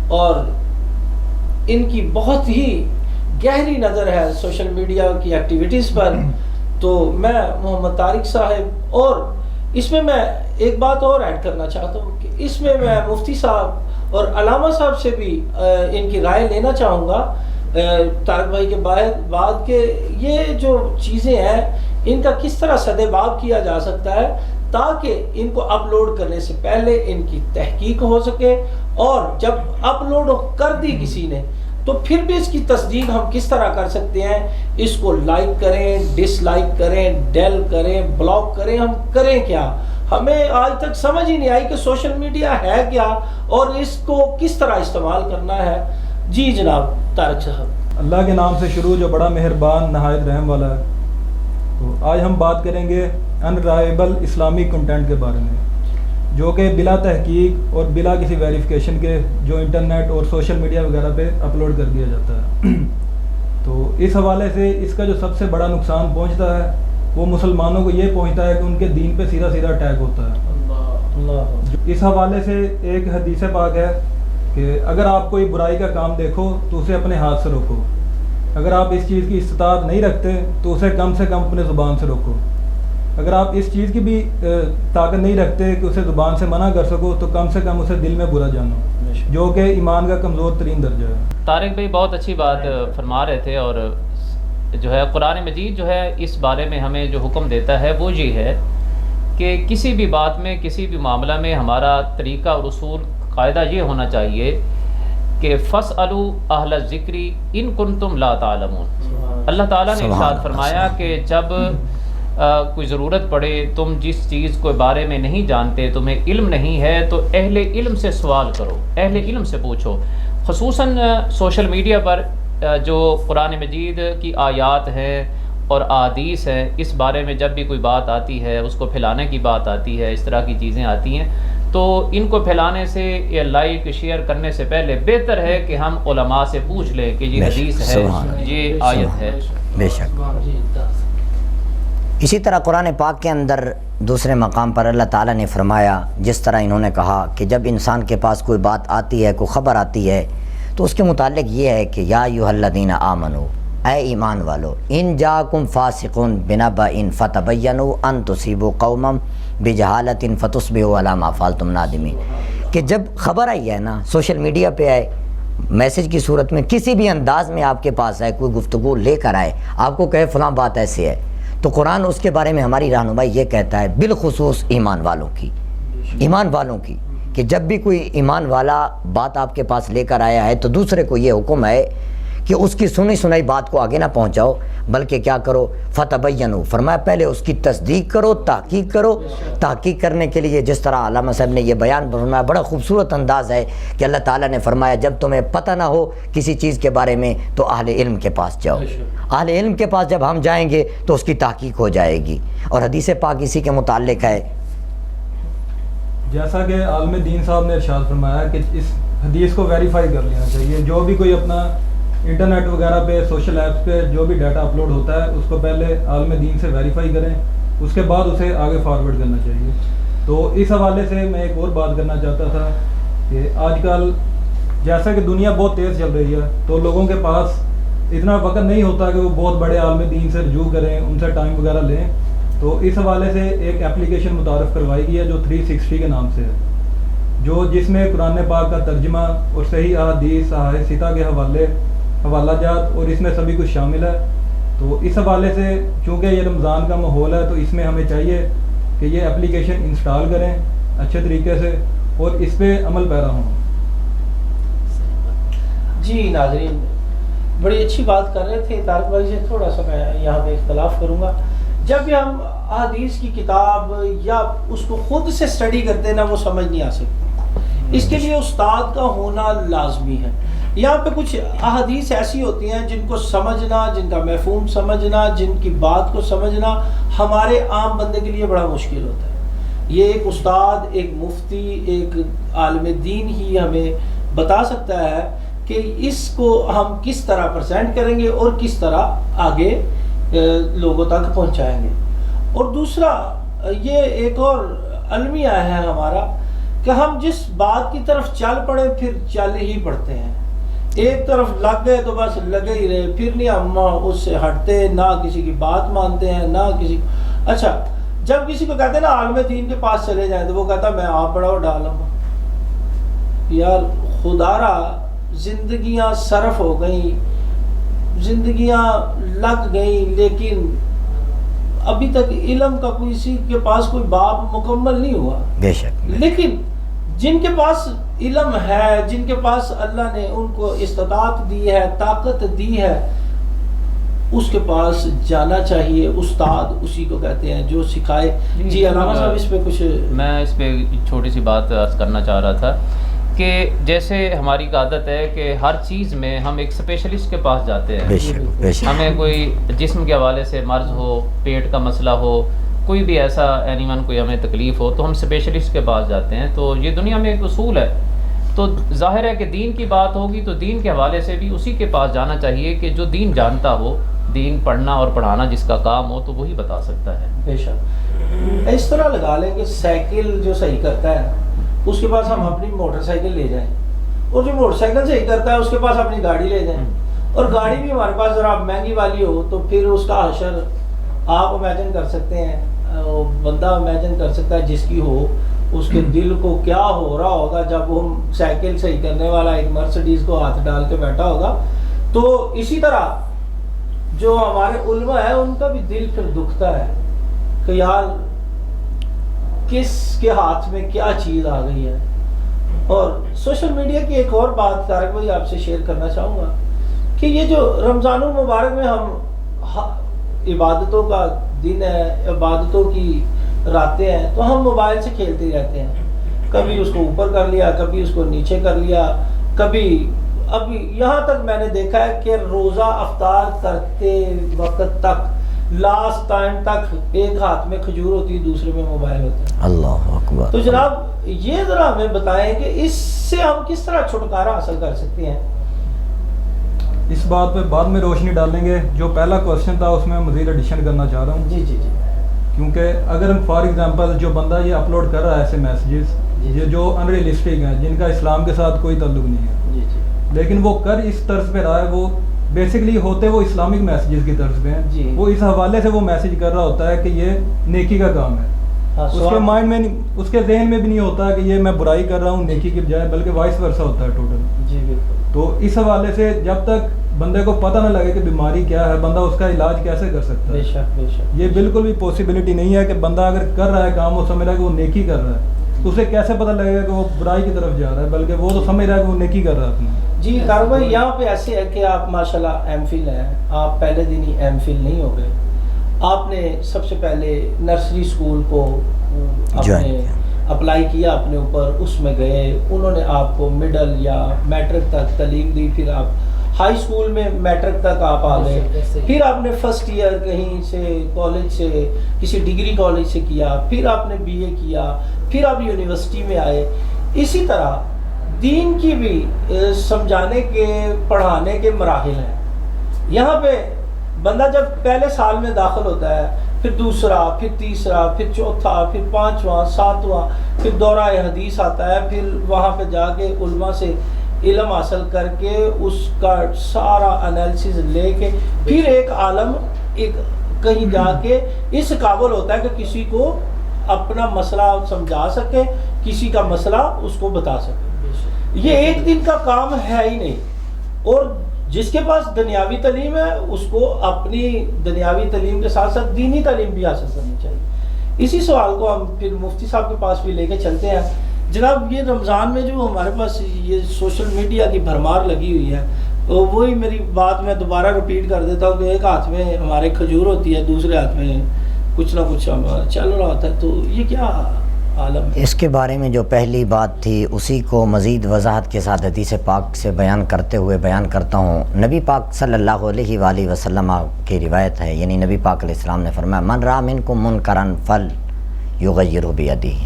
اور ان کی بہت ہی گہری نظر ہے سوشل میڈیا کی ایکٹیویٹیز پر. تو میں محمد طارق صاحب، اور اس میں میں ایک بات اور ایڈ کرنا چاہتا ہوں کہ اس میں میں مفتی صاحب اور علامہ صاحب سے بھی ان کی رائے لینا چاہوں گا طارق بھائی کے بعد کہ یہ جو چیزیں ہیں ان کا کس طرح سدباب کیا جا سکتا ہے تاکہ ان کو اپلوڈ کرنے سے پہلے ان کی تحقیق ہو سکے، اور جب اپلوڈ کر دی کسی نے تو پھر بھی اس کی تصدیق ہم کس طرح کر سکتے ہیں. اس کو لائک کریں، ڈس لائک کریں، ڈیل کریں، بلاک کریں، ہم کریں کیا؟ ہمیں آج تک سمجھ ہی نہیں آئی کہ سوشل میڈیا ہے کیا اور اس کو کس طرح استعمال کرنا ہے. جی جناب طارق صاحب. اللہ کے نام سے شروع جو بڑا مہربان نہایت رحم والا ہے. تو آج ہم بات کریں گے انرائیبل اسلامی کنٹینٹ کے بارے میں جو کہ بلا تحقیق اور بلا کسی ویریفیکیشن کے جو انٹرنیٹ اور سوشل میڈیا وغیرہ پہ اپلوڈ کر دیا جاتا ہے. تو اس حوالے سے اس کا جو سب سے بڑا نقصان پہنچتا ہے وہ مسلمانوں کو یہ پہنچتا ہے کہ ان کے دین پہ سیدھا سیدھا اٹیک ہوتا ہے. اس حوالے سے ایک حدیث پاک ہے کہ اگر آپ کوئی برائی کا کام دیکھو تو اسے اپنے ہاتھ سے روکو، اگر آپ اس چیز کی استطاعت نہیں رکھتے تو اسے کم سے کم اپنے زبان سے روکو، اگر آپ اس چیز کی بھی طاقت نہیں رکھتے کہ اسے زبان سے منع کر سکو تو کم سے کم اسے دل میں برا جانو، جو کہ ایمان کا کمزور ترین درجہ ہے. طارق بھائی بہت اچھی بات فرما رہے تھے، اور جو ہے قرآن مجید جو ہے اس بارے میں ہمیں جو حکم دیتا ہے وہ یہ ہے کہ کسی بھی بات میں، کسی بھی معاملہ میں ہمارا طریقہ اور اصول قاعدہ یہ ہونا چاہیے کہ فَاسْأَلُوا أَهْلَ الذِّكْرِ إِن كُنتُمْ لَا تَعْلَمُونَ. اللہ تعالیٰ نے ارشاد فرمایا کہ جب کوئی ضرورت پڑے، تم جس چیز کے بارے میں نہیں جانتے، تمہیں علم نہیں ہے تو اہل علم سے سوال کرو، اہل علم سے پوچھو. خصوصاً سوشل میڈیا پر جو قرآن مجید کی آیات ہیں اور احادیث ہیں، اس بارے میں جب بھی کوئی بات آتی ہے، اس کو پھیلانے کی بات آتی ہے، اس طرح کی چیزیں آتی ہیں، تو ان کو پھیلانے سے یا لائک شیئر کرنے سے پہلے بہتر ہے کہ ہم علماء سے پوچھ لیں کہ یہ حدیث ہے، یہ آیت ہے۔ بے شک۔ اسی طرح قرآن پاک کے اندر دوسرے مقام پر اللہ تعالیٰ نے فرمایا، جس طرح انہوں نے کہا کہ جب انسان کے پاس کوئی بات آتی ہے، کوئی خبر آتی ہے، تو اس کے متعلق یہ ہے کہ یا ایھا الذین آمنو، اے ایمان والو، ان جاکم فاسقون بنبأ فتبینوا ان تصیبوا قوما بجہالۃ فتصبحوا علی ما فعلتم نادمین، کہ جب خبر آئی ہے نا، سوشل میڈیا پہ آئے، میسج کی صورت میں، کسی بھی انداز میں آپ کے پاس آئے، کوئی گفتگو لے کر آئے، آپ کو کہے فلاں بات ایسے ہے، تو قرآن اس کے بارے میں ہماری رہنمائی یہ کہتا ہے، بالخصوص ایمان والوں کی کہ جب بھی کوئی ایمان والا بات آپ کے پاس لے کر آیا ہے تو دوسرے کو یہ حکم ہے کہ اس کی سنی سنائی بات کو آگے نہ پہنچاؤ، بلکہ کیا کرو، فتبینوا، فرمایا پہلے اس کی تصدیق کرو، تحقیق کرو۔ تحقیق کرنے کے لیے جس طرح علامہ صاحب نے یہ بیان فرمایا، بڑا خوبصورت انداز ہے کہ اللہ تعالیٰ نے فرمایا جب تمہیں پتہ نہ ہو کسی چیز کے بارے میں تو اہل علم کے پاس جاؤ، اہل علم کے پاس جب ہم جائیں گے تو اس کی تحقیق ہو جائے گی۔ اور حدیث پاک اسی کے متعلق ہے، جیسا کہ عالم دین صاحب نے ارشاد فرمایا کہ اس حدیث کو ویریفائی کر لینا چاہیے، جو بھی کوئی اپنا انٹرنیٹ وغیرہ پہ، سوشل ایپس پہ جو بھی ڈیٹا اپلوڈ ہوتا ہے، اس کو پہلے عالم دین سے ویریفائی کریں، اس کے بعد اسے آگے فارورڈ کرنا چاہیے۔ تو اس حوالے سے میں ایک اور بات کرنا چاہتا تھا کہ آج کل جیسا کہ دنیا بہت تیز چل رہی ہے، تو لوگوں کے پاس اتنا وقت نہیں ہوتا کہ وہ بہت بڑے عالم دین سے رجوع کریں، ان سے ٹائم وغیرہ لیں۔ تو اس حوالے سے ایک اپلیکیشن متعارف کروائی گئی ہے جو 360 کے نام سے ہے، جس میں قرآن پاک کا ترجمہ اور صحیح احادیث، صحاح ستہ کے حوالہ جات اور اس میں سبھی کچھ شامل ہے۔ تو اس حوالے سے چونکہ یہ رمضان کا ماحول ہے، تو اس میں ہمیں چاہیے کہ یہ اپلیکیشن انسٹال کریں اچھے طریقے سے اور اس پہ عمل پیرا ہوں۔ جی ناظرین، بڑی اچھی بات کر رہے تھے طارق بھائی سے، تھوڑا سا میں یہاں پہ اختلاف کروں گا۔ جب بھی ہم احادیث کی کتاب یا اس کو خود سے اسٹڈی کرتے ہیں نا، وہ سمجھ نہیں آ سکتی، اس کے لیے استاد کا ہونا لازمی ہے۔ یہاں پہ کچھ احادیث ایسی ہوتی ہیں جن کو سمجھنا، جن کا مفہوم سمجھنا، جن کی بات کو سمجھنا ہمارے عام بندے کے لیے بڑا مشکل ہوتا ہے۔ یہ ایک استاد، ایک مفتی، ایک عالم دین ہی ہمیں بتا سکتا ہے کہ اس کو ہم کس طرح پریزنٹ کریں گے اور کس طرح آگے لوگوں تک پہنچائیں گے۔ اور دوسرا یہ ایک اور المیہ ہے ہمارا کہ ہم جس بات کی طرف چل پڑے پھر چل ہی پڑتے ہیں، ایک طرف لگ گئے تو بس لگے ہی رہے، پھر نہیں ہم اس سے ہٹتے، نہ کسی کی بات مانتے ہیں، نہ کسی۔ اچھا، جب کسی کو کہتے ہیں نا عالم دین کے پاس چلے جائیں، تو وہ کہتا میں آپ بڑا اور ڈالوں گا۔ یار خدا را زندگیاں صرف ہو گئیں، زندگیاں لگ گئیں، لیکن ابھی تک علم کا کسی کے پاس کوئی باب مکمل نہیں ہوا۔ بے شک۔ لیکن جن کے پاس علم ہے، جن کے پاس اللہ نے ان کو استطاعت دی ہے، طاقت دی ہے، اس کے پاس جانا چاہیے۔ استاد اسی کو کہتے ہیں جو سکھائے۔ جی علامہ صاحب اس پہ کچھ؟ میں اس پہ چھوٹی سی بات عرض کرنا چاہ رہا تھا کہ جیسے ہماری عادت ہے کہ ہر چیز میں ہم ایک اسپیشلسٹ کے پاس جاتے ہیں۔ بے شک، بے شک۔ ہمیں کوئی جسم کے حوالے سے مرض ہو، پیٹ کا مسئلہ ہو، کوئی بھی ایسا اینیمن کوئی ہمیں تکلیف ہو تو ہم اسپیشلسٹ کے پاس جاتے ہیں۔ تو یہ دنیا میں ایک اصول ہے۔ تو ظاہر ہے کہ دین کی بات ہوگی تو دین کے حوالے سے بھی اسی کے پاس جانا چاہیے کہ جو دین جانتا ہو، دین پڑھنا اور پڑھانا جس کا کام ہو، تو وہی بتا سکتا ہے۔ بے شک۔ اس طرح لگا لیں کہ سائیکل جو صحیح کرتا ہے اس کے پاس ہم اپنی موٹر سائیکل لے جائیں، اور جو موٹر سائیکل صحیح کرتا ہے اس کے پاس اپنی گاڑی لے جائیں، اور گاڑی بھی ہمارے پاس ذرا مہنگی والی ہو، تو پھر اس کا حشر آپ امیجن کر سکتے ہیں، بندہ امیجن کر سکتا ہے جس کی ہو، اس کے دل کو کیا ہو رہا ہوگا جب وہ سائیکل صحیح کرنے والا ایک مرسڈیز کو ہاتھ ڈال کے بیٹھا ہوگا۔ تو اسی طرح جو ہمارے علماء ہیں ان کا بھی دل پھر دکھتا ہے کہ یار کس کے ہاتھ میں کیا چیز آ گئی ہے۔ اور سوشل میڈیا کی ایک اور بات طارق بھائی آپ سے شیئر کرنا چاہوں گا کہ یہ جو رمضان المبارک میں ہم عبادتوں کا دن ہے، عبادتوں کی راتیں ہیں، تو ہم موبائل سے کھیلتے رہتے ہیں، کبھی اس کو اوپر کر لیا، کبھی اس کو نیچے کر لیا، کبھی اب یہاں تک میں نے دیکھا ہے کہ روزہ افطار کرتے وقت تک لاسٹ ٹائم تک ایک ہاتھ میں کھجور ہوتی ہے دوسرے میں موبائل ہوتا ہے. اللہ اکبر. تو جناب یہ ذرا ہمیں بتائیں کہ اس سے ہم کس طرح چھٹکارا حاصل کر سکتے ہیں؟ اس بات پہ بعد میں روشنی ڈالیں گے. جو پہلا کوشچن تھا اس میں مزید ایڈیشن کرنا چاہ رہا ہوں. جی جی جی. کیونکہ اگر ہم فار ایگزامپل جو بندہ یہ اپلوڈ کر رہا ہے ایسے میسیجز یہ جو ان ریئلسٹک ہیں جن کا اسلام کے ساتھ کوئی تعلق نہیں ہے جی جی. لیکن وہ کر اس طرز پہ رہا ہے, وہ بیسکلی ہوتے وہ اسلامک میسیجز کی طرز پہ ہیں جی. وہ اس حوالے سے وہ میسیج کر رہا ہوتا ہے کہ یہ نیکی کا کام ہے. اس کے مائنڈ میں اس کے ذہن میں بھی نہیں ہوتا کہ یہ میں برائی کر رہا ہوں نیکی کی بجائے, بلکہ وائس ورسا ہوتا ہے ٹوٹل. جی بالکل. تو اس حوالے سے جب تک بندے کو پتہ نہ لگے کہ بیماری کیا ہے بندہ اس کا علاج کیسے کر سکتا ہے. بے شک بے شک. یہ بالکل بھی پاسبلٹی نہیں ہے کہ بندہ اگر کر رہا ہے کام وہ سمجھ رہا ہے کہ وہ نیکی کر رہا ہے تو اسے کیسے پتہ لگے گا کہ وہ برائی کی طرف جا رہا ہے, بلکہ وہ تو سمجھ رہا ہے کہ وہ نیکی کر رہا ہے اپنا. جی کارو بھائی یہاں پہ ایسے ہے کہ آپ ماشاءاللہ ایم فل ہیں, آپ پہلے دن ہی ایم فل نہیں ہو گئے. آپ نے سب سے پہلے نرسری اسکول کو اپنے اپلائی کیا اپنے اوپر, اس میں گئے, انہوں نے آپ کو مڈل یا میٹرک تک تعلیم دی, پھر آپ ہائی اسکول میں میٹرک تک آپ آ گئے, پھر آپ نے فرسٹ ایئر کہیں سے کالج سے کسی ڈگری کالج سے کیا, پھر آپ نے بی اے کیا, پھر آپ یونیورسٹی میں آئے. اسی طرح دین کی بھی سمجھانے کے پڑھانے کے مراحل ہیں. یہاں پہ بندہ جب پہلے سال میں داخل ہوتا ہے, پھر دوسرا, پھر تیسرا, پھر چوتھا, پھر پانچواں, ساتواں, پھر دورہ حدیث آتا ہے, پھر وہاں پہ جا کے علماء سے علم حاصل کر کے اس کا سارا انالیسز لے کے پھر ایک عالم ایک کہیں جا کے اس قابل ہوتا ہے کہ کسی کو اپنا مسئلہ سمجھا سکے, کسی کا مسئلہ اس کو بتا سکے. یہ ایک دن کا کام ہے ہی نہیں. اور جس کے پاس دنیاوی تعلیم ہے اس کو اپنی دنیاوی تعلیم کے ساتھ ساتھ دینی تعلیم بھی حاصل کرنی چاہیے. اسی سوال کو ہم پھر مفتی صاحب کے پاس بھی لے کے چلتے ہیں. جناب یہ رمضان میں جو ہمارے پاس یہ سوشل میڈیا کی بھرمار لگی ہوئی ہے, وہی میری بات میں دوبارہ رپیٹ کر دیتا ہوں کہ ایک ہاتھ میں ہمارے کھجور ہوتی ہے, دوسرے ہاتھ میں کچھ نہ کچھ چل رہا ہوتا ہے. تو یہ کیا عالم ہے؟ اس کے بارے میں جو پہلی بات تھی اسی کو مزید وضاحت کے ساتھ حدیث پاک سے بیان کرتے ہوئے بیان کرتا ہوں. نبی پاک صلی اللہ علیہ وآلہ وسلم کی روایت ہے, یعنی نبی پاک علیہ السلام نے فرمایا من رأى منکم منکرا فلیغیرہ بیدہ.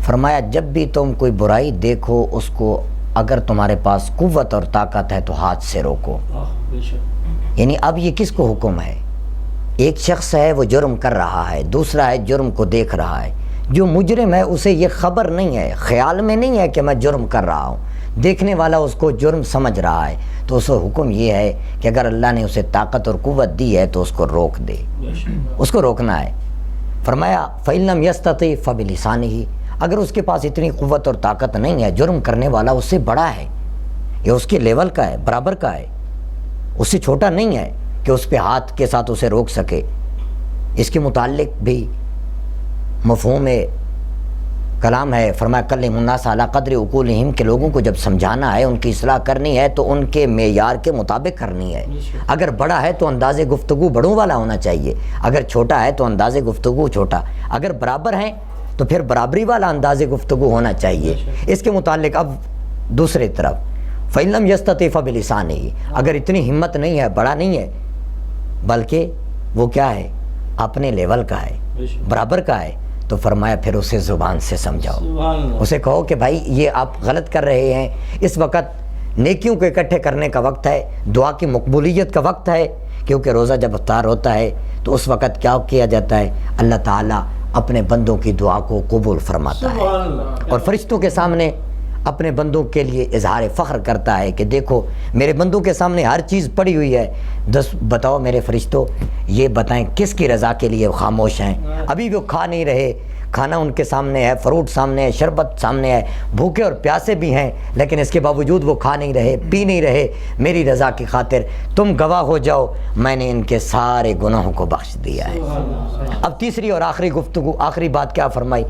فرمایا جب بھی تم کوئی برائی دیکھو اس کو اگر تمہارے پاس قوت اور طاقت ہے تو ہاتھ سے روکو. یعنی اب یہ کس کو حکم ہے؟ ایک شخص ہے وہ جرم کر رہا ہے, دوسرا ہے جرم کو دیکھ رہا ہے. جو مجرم ہے اسے یہ خبر نہیں ہے, خیال میں نہیں ہے کہ میں جرم کر رہا ہوں, دیکھنے والا اس کو جرم سمجھ رہا ہے. تو اس کو حکم یہ ہے کہ اگر اللہ نے اسے طاقت اور قوت دی ہے تو اس کو روک دے, اس کو روکنا ہے. فرمایا فَإِن لَمْ يَسْتَطِعْ فَبِلِسَانِهِ. اگر اس کے پاس اتنی قوت اور طاقت نہیں ہے, جرم کرنے والا اس سے بڑا ہے, یہ اس کے لیول کا ہے, برابر کا ہے, اس سے چھوٹا نہیں ہے کہ اس پہ ہاتھ کے ساتھ اسے روک سکے. اس کے متعلق بھی مفہوم کلام ہے. فرمایا کلموا الناس علی قدر عقولہم, کہ لوگوں کو جب سمجھانا ہے ان کی اصلاح کرنی ہے تو ان کے معیار کے مطابق کرنی ہے. اگر بڑا ہے تو انداز گفتگو بڑوں والا ہونا چاہیے, اگر چھوٹا ہے تو انداز گفتگو چھوٹا, اگر برابر ہیں تو پھر برابری والا انداز گفتگو ہونا چاہیے. اس کے متعلق اب دوسری طرف فَإِن لَمْ يَسْتَطِعْ فَبِلِسَانِهِ. اگر اتنی ہمت نہیں ہے, بڑا نہیں ہے, بلکہ وہ کیا ہے اپنے لیول کا ہے, برابر کا ہے, تو فرمایا پھر اسے زبان سے سمجھاؤ, اسے کہو کہ بھائی یہ آپ غلط کر رہے ہیں. اس وقت نیکیوں کو اکٹھے کرنے کا وقت ہے, دعا کی مقبولیت کا وقت ہے, کیونکہ روزہ جب افطار ہوتا ہے تو اس وقت کیا کیا جاتا ہے, اللہ تعالیٰ اپنے بندوں کی دعا کو قبول فرماتا ہے اور فرشتوں کے سامنے اپنے بندوں کے لیے اظہار فخر کرتا ہے کہ دیکھو میرے بندوں کے سامنے ہر چیز پڑی ہوئی ہے, بتاؤ میرے فرشتوں یہ بتائیں کس کی رضا کے لیے خاموش ہیں. ابھی وہ کھا نہیں رہے, کھانا ان کے سامنے ہے, فروٹ سامنے ہے, شربت سامنے ہے, بھوکے اور پیاسے بھی ہیں, لیکن اس کے باوجود وہ کھا نہیں رہے, پی نہیں رہے میری رضا کی خاطر. تم گواہ ہو جاؤ میں نے ان کے سارے گناہوں کو بخش دیا ہے. اب تیسری اور آخری گفتگو, آخری بات کیا فرمائی؟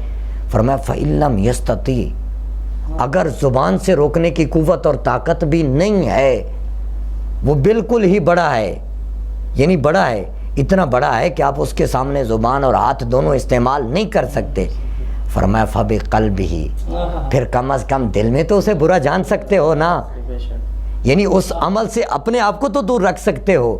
فرمایا فَإِن لَمْ يَسْتَطِعْ. اگر زبان سے روکنے کی قوت اور طاقت بھی نہیں ہے, وہ بالکل ہی بڑا ہے, یعنی بڑا ہے, اتنا بڑا ہے کہ آپ اس کے سامنے زبان اور ہاتھ دونوں استعمال نہیں کر سکتے. فرمایا فَبِقَلْبِهِ. پھر کم از کم دل میں تو اسے برا جان سکتے ہو نا. یعنی اس عمل سے اپنے آپ کو تو دور رکھ سکتے ہو،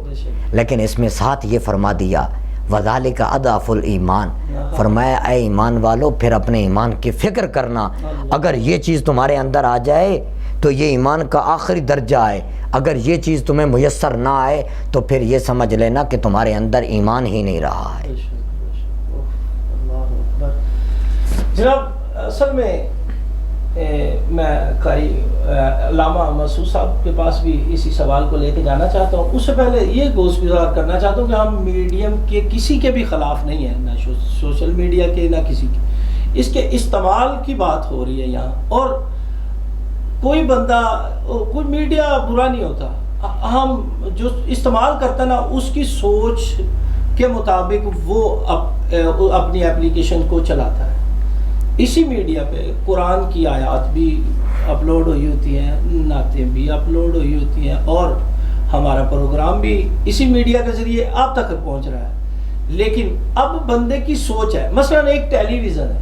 لیکن اس میں ساتھ یہ فرما دیا وَذَلِكَ أَضْعَفُ الْإِيمَانِ، فرمایا اے ایمان والو پھر اپنے ایمان کی فکر کرنا، اگر یہ چیز تمہارے اندر آ جائے تو یہ ایمان کا آخری درجہ ہے، اگر یہ چیز تمہیں میسر نہ آئے تو پھر یہ سمجھ لینا کہ تمہارے اندر ایمان ہی نہیں رہا ہے۔ جناب اصل میں میں قاری علامہ مسعود صاحب کے پاس بھی اسی سوال کو لے کے جانا چاہتا ہوں، اس سے پہلے یہ گوش گزار کرنا چاہتا ہوں کہ ہم میڈیم کے کسی کے بھی خلاف نہیں ہیں، نہ سوشل میڈیا کے نہ کسی کے، اس کے استعمال کی بات ہو رہی ہے یہاں، اور کوئی بندہ کوئی میڈیا برا نہیں ہوتا، ہم جو استعمال کرتا ہے نا اس کی سوچ کے مطابق وہ اپنی اپلیکیشن کو چلاتا ہے۔ اسی میڈیا پہ قرآن کی آیات بھی اپلوڈ ہوئی ہوتی ہیں، نعتیں بھی اپلوڈ ہوئی ہوتی ہیں، اور ہمارا پروگرام بھی اسی میڈیا کے ذریعے آپ تک پہنچ رہا ہے۔ لیکن اب بندے کی سوچ ہے، مثلا ایک ٹیلی ویژن ہے،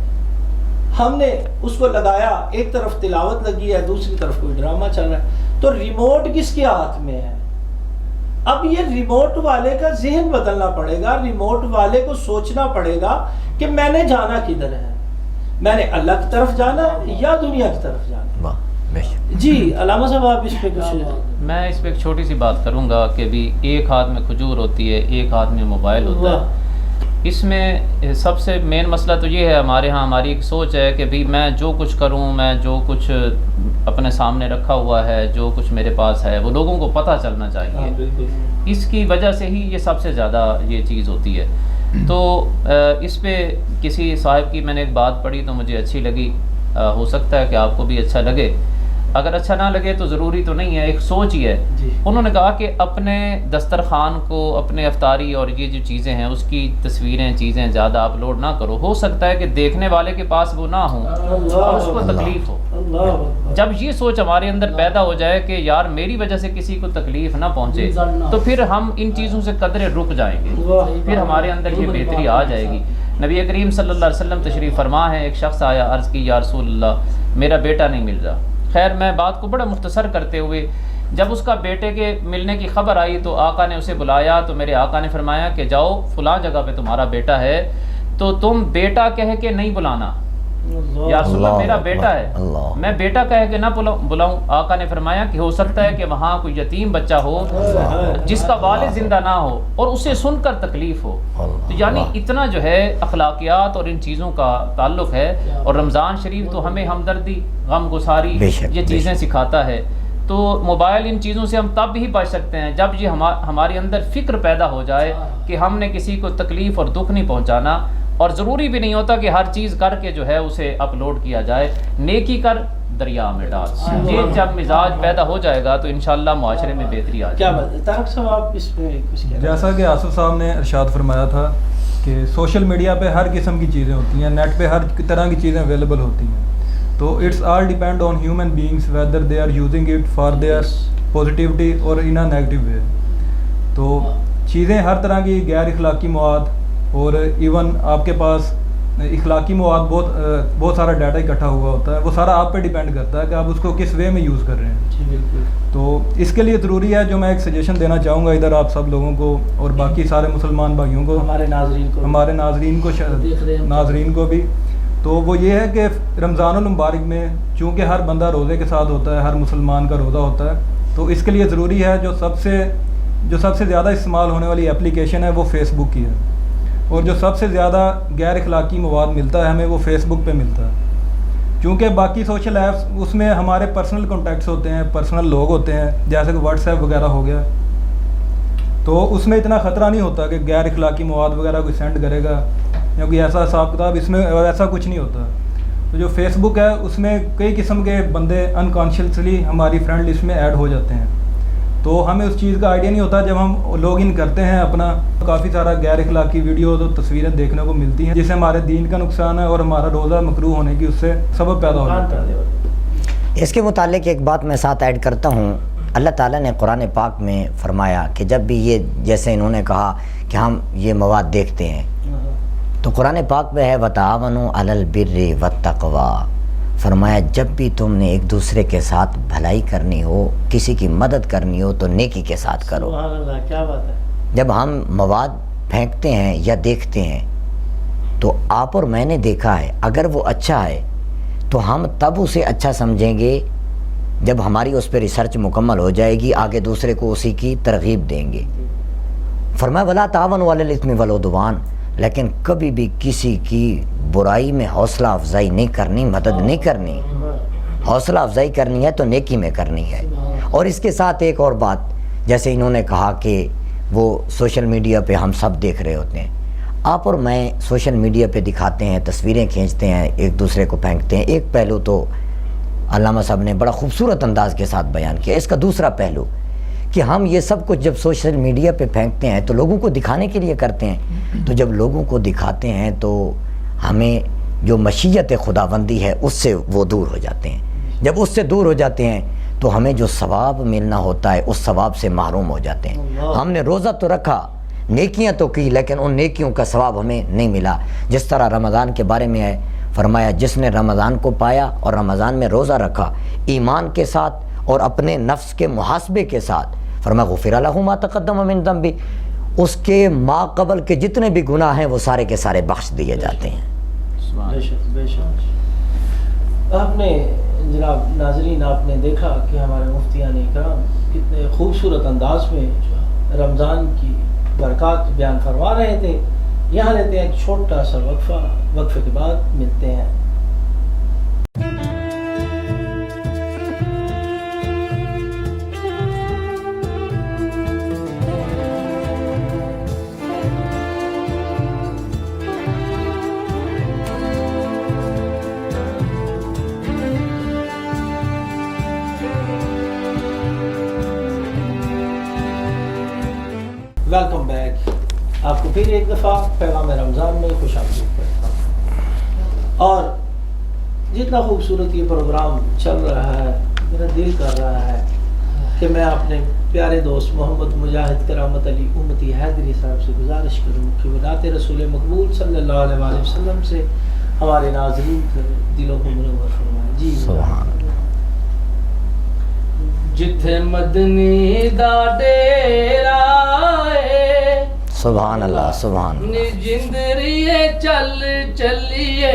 ہم نے اس کو لگایا، ایک طرف تلاوت لگی ہے، دوسری طرف کوئی ڈرامہ چل رہا ہے، تو ریموٹ کس کے ہاتھ میں ہے؟ اب یہ ریموٹ والے کا ذہن بدلنا پڑے گا، ریموٹ والے کو سوچنا پڑے گا کہ میں نے جانا کدھر ہے، میں نے اللہ کی طرف جانا یا دنیا کی طرف جانا۔ جی علامہ صاحب آپ اس پہ کچھ؟ میں اس پہ ایک چھوٹی سی بات کروں گا کہ بھی ایک ہاتھ میں کھجور ہوتی ہے، ایک ہاتھ میں موبائل ہوتا ہے۔ اس میں سب سے مین مسئلہ تو یہ ہے ہمارے ہاں، ہماری ایک سوچ ہے کہ بھی میں جو کچھ کروں، میں جو کچھ اپنے سامنے رکھا ہوا ہے، جو کچھ میرے پاس ہے وہ لوگوں کو پتہ چلنا چاہیے۔ اس کی وجہ سے ہی یہ سب سے زیادہ یہ چیز ہوتی ہے۔ تو اس پہ کسی صاحب کی میں نے ایک بات پڑھی تو مجھے اچھی لگی، ہو سکتا ہے کہ آپ کو بھی اچھا لگے، اگر اچھا نہ لگے تو ضروری تو نہیں ہے، ایک سوچ ہی ہے۔ انہوں نے کہا کہ اپنے دسترخوان کو، اپنے افطاری اور یہ جو چیزیں ہیں اس کی تصویریں چیزیں زیادہ اپلوڈ نہ کرو، ہو سکتا ہے کہ دیکھنے والے کے پاس وہ نہ ہوں اور اس کو تکلیف ہو۔ جب یہ سوچ ہمارے اندر پیدا ہو جائے کہ یار میری وجہ سے کسی کو تکلیف نہ پہنچے، تو پھر ہم ان چیزوں سے قدرے رک جائیں گے، پھر ہمارے اندر یہ بہتری آ جائے گی۔ نبی کریم صلی اللہ علیہ وسلم تشریف فرما ہے، ایک شخص آیا، عرض کی یا رسول اللہ میرا بیٹا نہیں مل رہا۔ خیر میں بات کو بڑا مختصر کرتے ہوئے، جب اس کا بیٹے کے ملنے کی خبر آئی تو آقا نے اسے بلایا، تو میرے آقا نے فرمایا کہ جاؤ فلاں جگہ پہ تمہارا بیٹا ہے، تو تم بیٹا کہہ کے نہیں بلانا، یا رسول اللہ میرا بیٹا ہے، میں بیٹا کہہ کے نہ بلاؤں۔ آقا نے فرمایا کہ ہو سکتا ہے کہ وہاں کوئی یتیم بچہ ہو جس کا والد زندہ نہ ہو اور اسے سن کر تکلیف ہو۔ تو یعنی اتنا جو ہے اخلاقیات اور ان چیزوں کا تعلق ہے، اور رمضان شریف تو ہمیں ہمدردی، غم گساری یہ چیزیں سکھاتا ہے۔ تو موبائل ان چیزوں سے ہم تب ہی بچ سکتے ہیں جب یہ ہمارے اندر فکر پیدا ہو جائے کہ ہم نے کسی کو تکلیف اور دکھ نہیں پہنچانا، اور ضروری بھی نہیں ہوتا کہ ہر چیز کر کے جو ہے اسے اپلوڈ کیا جائے، نیکی کر دریا میں ڈال۔ یہ جب مزاج پیدا ہو جائے گا تو انشاءاللہ معاشرے میں بہتری آ جائے گی۔ طارق صاحب آپ اس پہ کچھ کہہ رہے ہیں؟ جیسا کہ آصف صاحب نے ارشاد فرمایا تھا کہ سوشل میڈیا پہ ہر قسم کی چیزیں ہوتی ہیں، نیٹ پہ ہر طرح کی چیزیں اویلیبل ہوتی ہیں، تو it's all depend on human beings whether they are using it for their positivity اور ان اے نیگیٹو وے۔ تو چیزیں ہر طرح کی غیر اخلاقی مواد، اور ایون آپ کے پاس اخلاقی مواد بہت سارا ڈیٹا اکٹھا ہوا ہوتا ہے، وہ سارا آپ پہ ڈیپینڈ کرتا ہے کہ آپ اس کو کس وے میں یوز کر رہے ہیں۔ جی بالکل۔ تو اس کے لیے ضروری ہے، جو میں ایک سجیشن دینا چاہوں گا ادھر آپ سب لوگوں کو اور باقی سارے مسلمان بھائیوں کو، ہمارے ناظرین کو بھی، تو وہ یہ ہے کہ رمضان المبارک میں چونکہ ہر بندہ روزے کے ساتھ ہوتا ہے، ہر مسلمان کا روزہ ہوتا ہے، تو اس کے لیے ضروری ہے جو سب سے زیادہ استعمال ہونے والی اپلیکیشن ہے وہ فیس بک کی ہے، اور جو سب سے زیادہ غیر اخلاقی مواد ملتا ہے ہمیں وہ فیس بک پہ ملتا ہے، کیونکہ باقی سوشل ایپس اس میں ہمارے پرسنل کانٹیکٹس ہوتے ہیں، پرسنل لوگ ہوتے ہیں، جیسے کہ واٹس ایپ وغیرہ ہو گیا، تو اس میں اتنا خطرہ نہیں ہوتا کہ غیر اخلاقی مواد وغیرہ کوئی سینڈ کرے گا یا کوئی ایسا حساب کتاب، اس میں ایسا کچھ نہیں ہوتا۔ تو جو فیس بک ہے اس میں کئی قسم کے بندے انکانشیسلی ہماری فرینڈ لسٹ میں ایڈ ہو جاتے ہیں، تو ہمیں اس چیز کا آئیڈیا نہیں ہوتا، جب ہم لاگ ان کرتے ہیں اپنا کافی سارا غیر اخلاقی ویڈیوز اور تصویریں دیکھنے کو ملتی ہیں، جس سے ہمارے دین کا نقصان ہے اور ہمارا روزہ مکروہ ہونے کی اس سے سبب پیدا ہو جاتا ہے۔ اس کے متعلق ایک بات میں ساتھ ایڈ کرتا ہوں، اللہ تعالیٰ نے قرآن پاک میں فرمایا کہ جب بھی یہ جیسے انہوں نے کہا کہ ہم یہ مواد دیکھتے ہیں، تو قرآن پاک میں ہے وَتَعَاوَنُوا عَلَى الْبِرِّ وَالتَّقْوَىٰ، فرمایا جب بھی تم نے ایک دوسرے کے ساتھ بھلائی کرنی ہو، کسی کی مدد کرنی ہو تو نیکی کے ساتھ کرو۔ سبحان اللہ، کیا بات ہے۔ جب ہم مواد پھینکتے ہیں یا دیکھتے ہیں تو آپ اور میں نے دیکھا ہے، اگر وہ اچھا ہے تو ہم تب اسے اچھا سمجھیں گے جب ہماری اس پہ ریسرچ مکمل ہو جائے گی، آگے دوسرے کو اسی کی ترغیب دیں گے۔ فرمایا وَلَا تَعَاوَنُوا عَلَى الْإِثْمِ وَالْعُدْوَانِ، لیکن کبھی بھی کسی کی برائی میں حوصلہ افزائی نہیں کرنی، مدد نہیں کرنی۔ حوصلہ افزائی کرنی ہے تو نیکی میں کرنی ہے۔ اور اس کے ساتھ ایک اور بات، جیسے انہوں نے کہا کہ وہ سوشل میڈیا پہ ہم سب دیکھ رہے ہوتے ہیں، آپ اور میں سوشل میڈیا پہ دکھاتے ہیں، تصویریں کھینچتے ہیں، ایک دوسرے کو پھینکتے ہیں۔ ایک پہلو تو علامہ صاحب نے بڑا خوبصورت انداز کے ساتھ بیان کیا۔ اس کا دوسرا پہلو کہ ہم یہ سب کچھ جب سوشل میڈیا پہ پھینکتے ہیں تو لوگوں کو دکھانے کے لیے کرتے ہیں، تو جب لوگوں کو دکھاتے ہیں تو ہمیں جو مشیت خداوندی ہے اس سے وہ دور ہو جاتے ہیں۔ جب اس سے دور ہو جاتے ہیں تو ہمیں جو ثواب ملنا ہوتا ہے اس ثواب سے محروم ہو جاتے ہیں۔ ہم نے روزہ تو رکھا، نیکیاں تو کی، لیکن ان نیکیوں کا ثواب ہمیں نہیں ملا۔ جس طرح رمضان کے بارے میں ہے، فرمایا جس نے رمضان کو پایا اور رمضان میں روزہ رکھا ایمان کے ساتھ اور اپنے نفس کے محاسبے کے ساتھ، فرمایا غفر لہ ما تقدم من ذنبہ، اس کے ما قبل کے جتنے بھی گناہ ہیں وہ سارے کے سارے بخش دیے جاتے ہیں۔ بے شک بے شک۔ آپ نے جناب ناظرین، آپ نے دیکھا کہ ہمارے مفتیان اکرام کتنے خوبصورت انداز میں رمضان کی برکات بیان فرما رہے تھے۔ یہاں لیتے ہیں ایک چھوٹا سا وقفہ، وقفے کے بعد ملتے ہیں۔ Welcome back. آپ کو پھر ایک دفعہ پیغام رمضان میں خوش آمدید کرتا ہوں۔ اور جتنا خوبصورت یہ پروگرام چل رہا ہے، میرا دل کر رہا ہے کہ میں اپنے پیارے دوست محمد مجاہد کرامت علی امتی حیدری صاحب سے گزارش کروں کہ وہ ذات رسول مقبول صلی اللہ علیہ وآلہ وسلم سے ہمارے ناظرین کے دلوں کو منور فرمائیں۔ جی سبحان اللہ۔ جتھے مدنی دا ڈیرا ہے، سبحان اللہ سبحان اللہ۔ جندریے چل چلیے،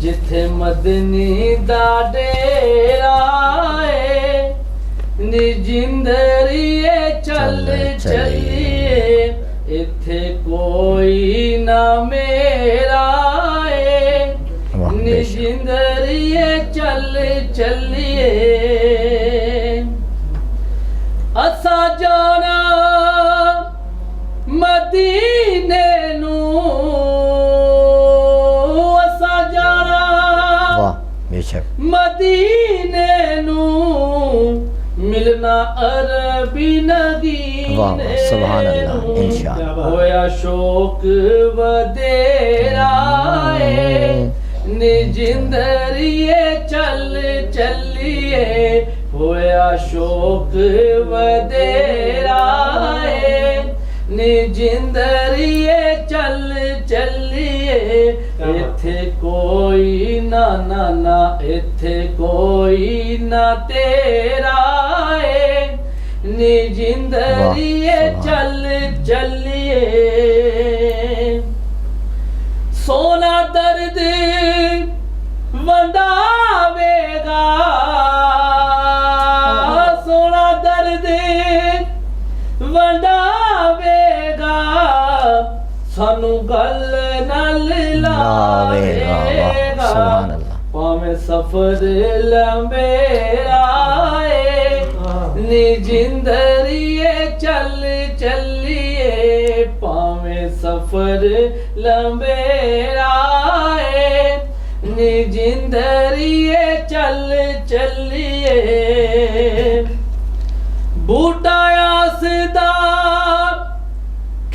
جتھے مدنی دا ڈیرا ہے، جندریے چل چلیے، اتھے کوئی نہ میرا ہے، جندریے چل چلیے، اسا جانا مدینے نو، اسا جانا واہ بے شک۔ مدینے نو، ملنا عربی نگینے واہ سبحان اللہ، انشاءاللہ۔ ہویا شوق ودیرا ہے، جندریے چل چلیے، ہویا شوق ودیرا ہے، جندریے چل چلیے، اتھے کوئی نہ نہ نہ، اتھے کوئی نہ تیرا ہے، جندریے چل چلیے، سونا درد ونڈاوے گا، سونا درد ونڈاوے گا، سانو گل نال لاوے گا، سبحان اللہ۔ پاویں سفر لمبے آئے، جندریے چل چلیے، پاویں سفر لمبے آئے، جندریے چل چلیے، بوٹا آسدا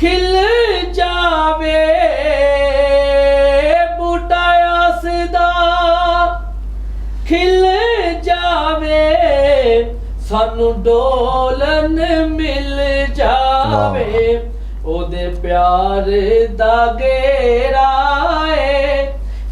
کھل جاوے، بوٹا آسدا کھل جاوے، سانو ڈولن مل جاوے، او دے پیار دا گھیرا ہے،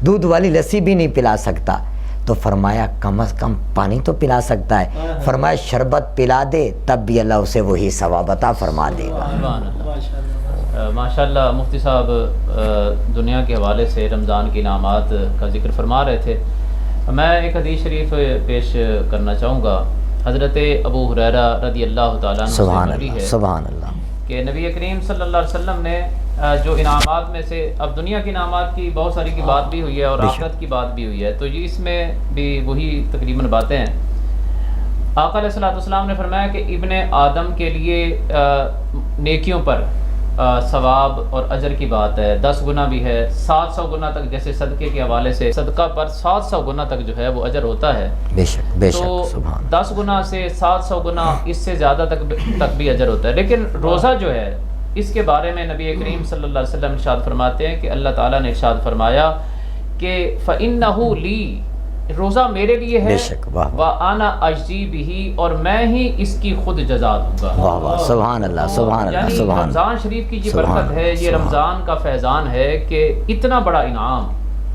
دودھ والی لسی بھی نہیں پلا سکتا، تو فرمایا کم از کم پانی تو پلا سکتا ہے، فرمایا شربت پلا دے تب بھی اللہ اسے وہی ثواب عطا فرما دے گا۔ ماشاءاللہ مفتی صاحب دنیا کے حوالے سے رمضان کے انعامات کا ذکر فرما رہے تھے۔ میں ایک حدیث شریف پیش کرنا چاہوں گا، حضرت ابو ہریرہ رضی اللہ تعالیٰ عنہ سے مروی ہے سبحان اللہ کہ نبی کریم صلی اللہ علیہ وسلم نے جو انعامات میں سے، اب دنیا کے انعامات کی بہت ساری کی بات بھی ہوئی ہے اور آخرت کی بات بھی ہوئی ہے، تو یہ اس میں بھی وہی تقریباً باتیں ہیں۔ آقا علیہ الصلوۃ والسلام نے فرمایا کہ ابن آدم کے لیے نیکیوں پر ثواب اور اجر کی بات ہے 10 گنا بھی ہے، 700 گنا تک، جیسے صدقے کے حوالے سے صدقہ پر 700 گنا تک جو ہے وہ اجر ہوتا ہے، بے شک بے شک تو سبحان 10 گنا سے 700 گنا اس سے زیادہ تک بھی اجر ہوتا ہے۔ لیکن روزہ جو ہے اس کے بارے میں نبی کریم صلی اللہ علیہ وسلم ارشاد فرماتے ہیں کہ اللہ تعالیٰ نے ارشاد فرمایا کہ فَإِنَّهُ لِي، روزہ میرے لیے ہے، بے شک، واہ واہ، وَأَنَا أَجْزِي بِهِ، اور میں ہی اس کی خود جزا دوں گا۔ واہ واہ، سبحان اللہ سبحان اللہ یعنی سبحان رمضان شریف کی یہ سبحان برکت ہے، یہ سبحان رمضان کا فیضان ہے کہ اتنا بڑا انعام